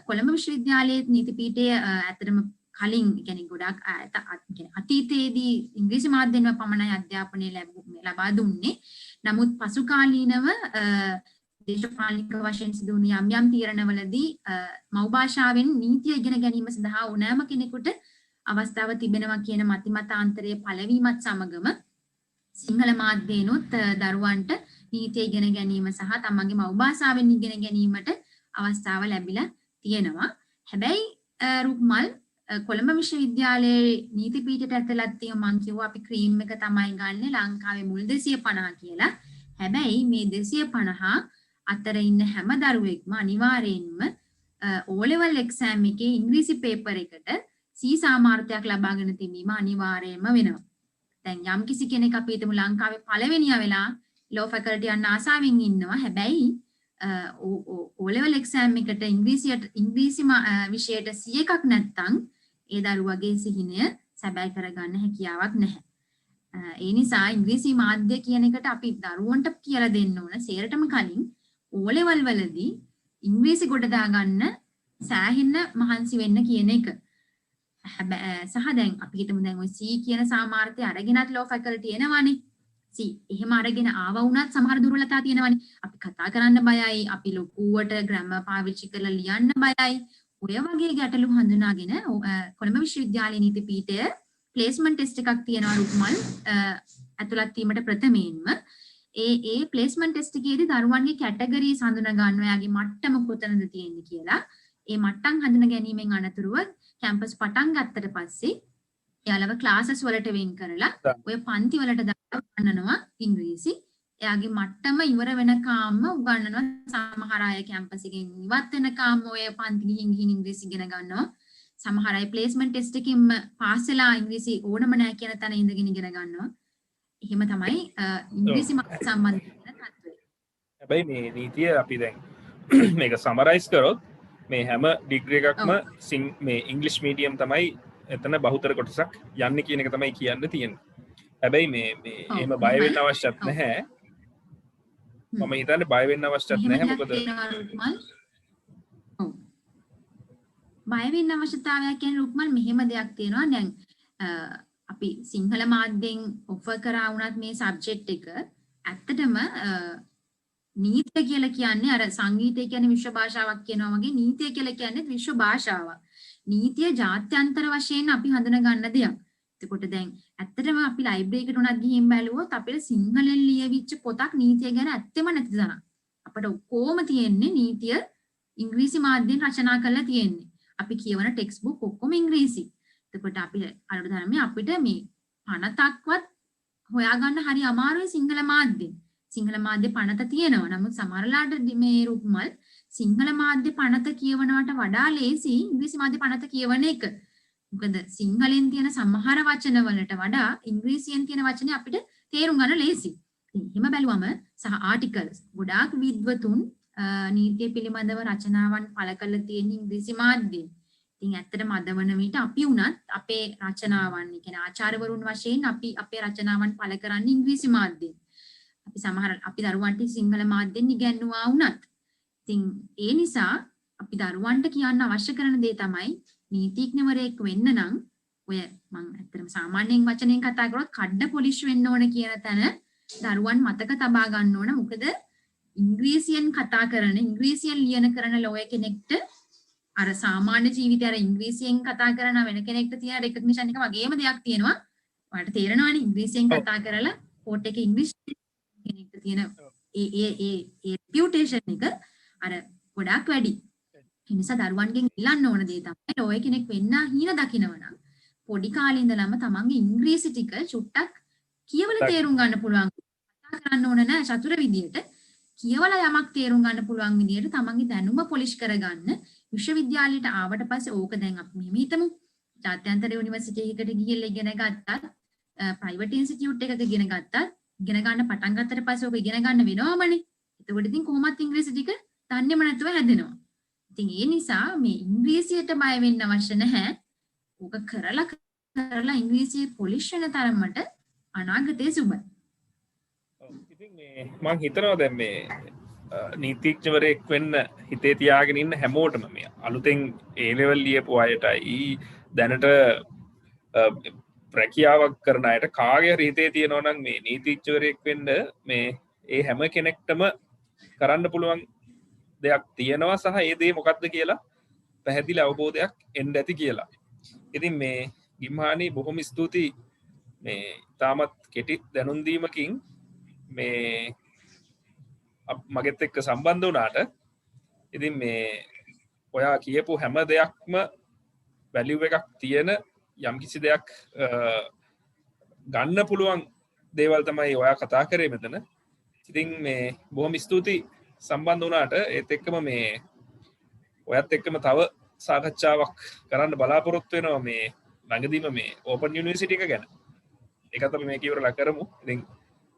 කොළඹ විශ්වවිද්‍යාලයේ නීති පීඨය ඇත්තටම කලින් කියන්නේ ගොඩක් අතීතයේදී ඉංග්‍රීසි මාධ්‍යෙන්ම පමණයි අධ්‍යාපනය ලබා දුන්නේ. නමුත් පසු කාලීනව දේශපාලනික වශයෙන් සිදු වුණු යම් තීරණවලදී මව් භාෂාවෙන් නීතිය ඉගෙන ගැනීම සඳහා ඕනෑම කෙනෙකුට අවස්ථාව තිබෙනවා කියන මතිමතාන්තරයේ පළවීමත් සමගම සිංහල මාධ්‍යයෙන්ුත් දරුවන්ට නීතිය ඉගෙන ගැනීම සහ තමන්ගේ මව් භාෂාවෙන් ඉගෙන ගැනීමට අවස්ථාව ලැබිලා තියෙනවා. හැබැයි රුක්මල් කොළඹ විශ්වවිද්‍යාලයේ නීති පීඨයට ඇතුළත් තියෙන මං කිව්වා අපි ක්‍රීම් එක තමයි ගන්නෙ ලංකාවේ මුල් 250 කියලා. හැබැයි මේ 250 අතර ඉන්න හැම දරුවෙක්ම අනිවාර්යයෙන්ම O level exam එකේ ඉංග්‍රීසි පේපර් එකට C සාමාර්ථයක් ලබාගෙන තිබීම අනිවාර්යයෙන්ම වෙනවා. දැන් යම් කිසි කෙනෙක් අපි හිතමු ලංකාවේ පළවෙනියා වෙලා law faculty යන ආසාවෙන් ඉන්නවා. හැබැයි O level exam එකට ඉංග්‍රීසි විෂයට C එකක් නැත්නම් ඒ දරුවගේ සිහිනය සැබෑ කරගන්න හැකියාවක් නැහැ. ඒ නිසා ඉංග්‍රීසි මාධ්‍ය කියන එකට අපි දරුවන්ට කියලා දෙන්න ඕන සේරටම කලින් O level වලදී ඉංග්‍රීසි ගොඩ දාගන්න සෑහෙන්න මහන්සි වෙන්න කියන එක. සහ දැන් අපි හිතමු දැන් ඔය C කියන සාමාර්ථය අරගෙනත් law faculty එනවනේ. C එහෙම අරගෙන ආව වුණත් සමහර දුර්වලතා තියෙනවනේ. අපි කතා කරන්න බයයි, අපි ලොකුවට ග්‍රැමර් පාවිච්චි කරලා ලියන්න බයයි. ඔය වගේ ගැටලු හඳුනාගෙන කොළඹ විශ්වවිද්‍යාලයේ නීති පීඨය ප්ලේස්මන්ට් ටෙස්ට් එකක් තියෙනවා රුක්මල් ඇතුළත් වීමට ප්‍රථමයෙන්ම ඒ ප්ලේස්මන්ට් ටෙස්ට් එකේදී දරුවන්ගේ කැටගරිස් හඳුනා ගන්න ඔයාගේ මට්ටම කොතනද තියෙන්නේ කියලා ඒ මට්ටම් හඳුනා ගැනීමෙන් අනතුරුව කැම්පස් පටන් ගත්තට පස්සේ එයාලව ක්ලාසස් වලට වෙන් කරලා ඔය පන්ති වලට දාලා උගන්වනවා ඉංග්‍රීසි. එයාගේ මට්ටම ඉවර වෙනකම්ම උගන්වනවා. සමහර අය කැම්පස් එකෙන් ඉවත් වෙනකම්ම ඔය පන්ති ගිහින් ඉංග්‍රීසි ඉගෙන ගන්නවා. සමහර අය ප්ලේස්මන්ට් ටෙස්ට් එකකින්ම පාස් වෙලා ඉංග්‍රීසි ඕනම නැහැ කියන තැන ඉඳගෙන ඉගෙන ගන්නවා. එහෙම තමයි ඉංග්‍රීසි සම්බන්ධ වෙන තත්ත්වය. හැබැයි මේ නීතිය අපි දැන් මේක සමරයිස් කරොත් මේ හැම ඩිග්‍රී එකක්ම මේ ඉංග්ලිෂ් මීඩියම් තමයි එතන බහුතර කොටසක් යන්නේ කියන එක තමයි කියන්න තියෙන්නේ. හැබැයි මේ එහෙම බය වෙන්න අවශ්‍යත් නැහැ. මම හිතන්නේ බය වෙන්න අවශ්‍යත් නැහැ. මොකද බය වෙන්න අවශ්‍යතාවයක් කියන්නේ රුක්මල් මෙහෙම දෙයක් තියෙනවා. දැන් අපි සිංහල මාධ්‍යෙන් ඔෆර් කරා වුණත් මේ සබ්ජෙක්ට් එක ඇත්තටම නීතිය කියලා කියන්නේ අර සංගීතය කියන්නේ විශ්ව භාෂාවක් කියනවා වගේ නීතිය කියලා කියන්නේ විශ්ව භාෂාවක්. නීතිය ජාත්‍යන්තර වශයෙන් අපි හඳුනා ගන්න දෙයක්. එතකොට දැන් ඇත්තටම අපි ලයිබ්‍රරි එකට උනත් ගිහින් බැලුවොත් අපිට සිංහලෙන් ලියවිච්ච පොතක් නීතිය ගැන ඇත්තෙම නැති තරම්. අපිට ඔක්කොම තියෙන්නේ නීතිය ඉංග්‍රීසි මාධ්‍යෙන් රචනා කරලා තියෙන්නේ. අපි කියවන ටෙක්ස්ට් බුක් ඔක්කොම ඉංග්‍රීසි. එතකොට අපි අර ධර්මයේ අපිට මේ පනතක්වත් හොයාගන්න හරි අමාරුයි සිංහල මාධ්‍යෙන්. සිංහල මාධ්‍ය පනත තියෙනවා. නමුත් සමහරලාට මේ රුක්මල් සිංහල මාධ්‍ය පනත කියවනවට වඩා ලේසි ඉංග්‍රීසි මාධ්‍ය පනත කියවන එක. මොකද සිංහලෙන් තියෙන සමහර වචන වලට වඩා ඉංග්‍රීසියෙන් තියෙන වචන අපිට තේරුම් ගන්න ලේසි. එහෙම බැලුවම සහ ආටිකල්ස් ගොඩාක් විද්වතුන් නීතිය පිළිබඳව රචනාවන් පළ කරලා තියෙන ඉංග්‍රීසි මාධ්‍යයෙන්. ඉතින් ඇත්තටම අද වන විට අපි උනත් අපේ රචනාවන් කියන්නේ ආචාර්යවරුන් වශයෙන් අපි අපේ රචනාවන් පළ කරන්නේ ඉංග්‍රීසි මාධ්‍යයෙන්. අපි දරුවන්ට සිංහල මාධ්‍යෙන් ඉගැන්වුවා වුණත්. ඉතින් ඒ නිසා අපි දරුවන්ට කියන්න අවශ්‍ය කරන දේ තමයි නීතිඥවරයෙක් වෙන්න නම් ඔය මම ඇත්තටම සාමාන්‍යයෙන් වචනෙන් කතා කරොත් කඩ පොලිෂ් වෙන්න ඕන කියන තැන දරුවන් මතක තබා ගන්න ඕන. මොකද ඉංග්‍රීසියෙන් කතා කරන ඉංග්‍රීසියෙන් ලියන කරන ලෝය කෙනෙක්ට අර සාමාන්‍ය ජීවිතය අර ඉංග්‍රීසියෙන් කතා කරන වෙන කෙනෙක්ට තියෙන රෙකග්නිෂන් එක වගේම දෙයක් තියෙනවා. ඔයාලට තේරෙනවනේ ඉංග්‍රීසියෙන් කතා කරලා කෝට් එකේ ඉංග්‍රීසි කෙනෙක්ට තියෙන ඒ රෙපියුටේෂන් එක අර ගොඩාක් වැඩි. ඒ නිසා දරුවන්ගෙන් ඉල්ලන්න ඕන දේ තමයි ලෝය කෙනෙක් වෙන්න හීන දකින්නවනම් පොඩි කාලේ ඉඳලම තමන්ගේ ඉංග්‍රීසි ටික චුට්ටක් කියවලා තේරුම් ගන්න පුළුවන්. කතා කරන්න ඕන නෑ චතුර විදියට. කියවලා යමක් තේරුම් ගන්න පුළුවන් විදියට තමන්ගේ දැනුම පොලිෂ් කරගන්න. විශ්වවිද්‍යාලයට ආවට පස්සේ ඕක දැන් අපි මෙහෙම හිතමු. ජාත්‍යන්තර යුනිවර්සිටි එකකට ගිහිල්ලා ඉගෙන ගත්තත් ප්‍රයිවට් ඉන්ස්ටිටියුට් එකක ඉගෙන ගත්තත් ඉගෙන ගන්න පටන් ගත්තට පස්සේ ඕක ඉගෙන ගන්න වෙනවමනේ. එතකොට ඉතින් කොහොමත් ඉංග්‍රීසි ටික දන්නේම නැතුව හැදෙනවා. ඉතින් ඒ නිසා මේ ඉංග්‍රීසියට බය වෙන්න අවශ්‍ය නැහැ. ඕක කරලා ඉංග්‍රීසියේ පොලිෂ් වෙන තරමට අනාගතයේ සුබයි. ඉතින් මේ මම හිතනවා දැන් මේ නීතිඥවරයෙක් වෙන්න හිතේ තියාගෙන ඉන්න හැමෝටම මේ අලුතෙන් A level ලියපු අයටයි දැනට රැකියාවක් කරන අයට කාගේ හරි හිතේ තියෙනවා නම් මේ නීතිඥවරයෙක් වෙන්න මේ ඒ හැම කෙනෙක්ටම කරන්න පුළුවන් දෙයක් තියෙනවා සහ ඒ දේ මොකක්ද කියලා පැහැදිලි අවබෝධයක් එන්න ඇති කියලා. ඉතින් මේ ගිම්හානි බොහොම ස්තුතියි මේ තාමත් කෙටි දැනුම් දීමකින් මේ මගෙත් එක්ක සම්බන්ධ වුණාට. ඉතින් මේ ඔයා කියපු හැම දෙයක්ම වැලියු එකක් තියෙන යම්කිසි දෙයක් ගන්න පුළුවන් දේවල් තමයි ඔයා කතා කරේ මෙතන. ඉතින් මේ බොහොම ස්තුතියි සම්බන්ධ වුණාට. ඒත් එක්කම මේ ඔයත් එක්කම තව සාකච්ඡාවක් කරන්න බලාපොරොත්තු වෙනවා මේ ළඟදීම මේ ඕපන් යුනිවර්සිටි එක ගැන. ඒකත් අපි මේක ඉවරලා කරමු. ඉතින්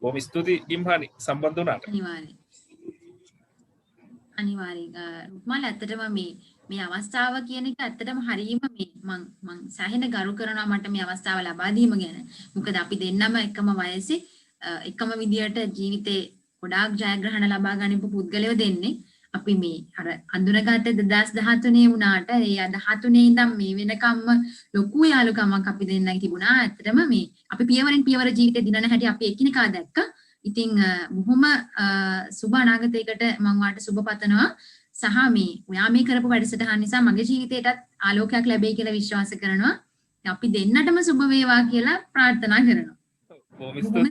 බොහොම ස්තුතියි ගිම්හානි සම්බන්ධ වුණාට. අනිවාර්යෙන් රුක්මල් ඇත්තටම මේ අවස්ථාව කියන එක ඇත්තටම හරීම මේ මං සෑහෙන ගරු කරනවා මට මේ අවස්ථාව ලබා දීම ගැන. මොකද අපි දෙන්නම එකම වයසේ එකම විදියට ජීවිතේ ගොඩාක් ජයග්‍රහණ ලබා ගනිපු පුද්ගලයෝ දෙන්නේ. අපි මේ අර අඳුනගත්තේ 2013 වුණාට ඒ 13 ඉඳන් මේ වෙනකම්ම ලොකු යාළුකමක් අපි දෙන්නගේ තිබුණා. ඇත්තටම මේ අපි පියවරෙන් පියවර ජීවිතේ දිනන හැටි අපි එකිනෙකා දැක්කා. ඉතින් බොහොම සුබ අනාගතයකට මම වාට සුබ පතනවා. සහ මේ ඔයා මේ කරපු වැඩසටහන නිසා මගේ ජීවිතේටත් ආලෝකයක් ලැබෙයි කියලා විශ්වාස කරනවා. අපි දෙන්නටම සුබ වේවා කියලා ප්‍රාර්ථනා කරනවා. බොහොම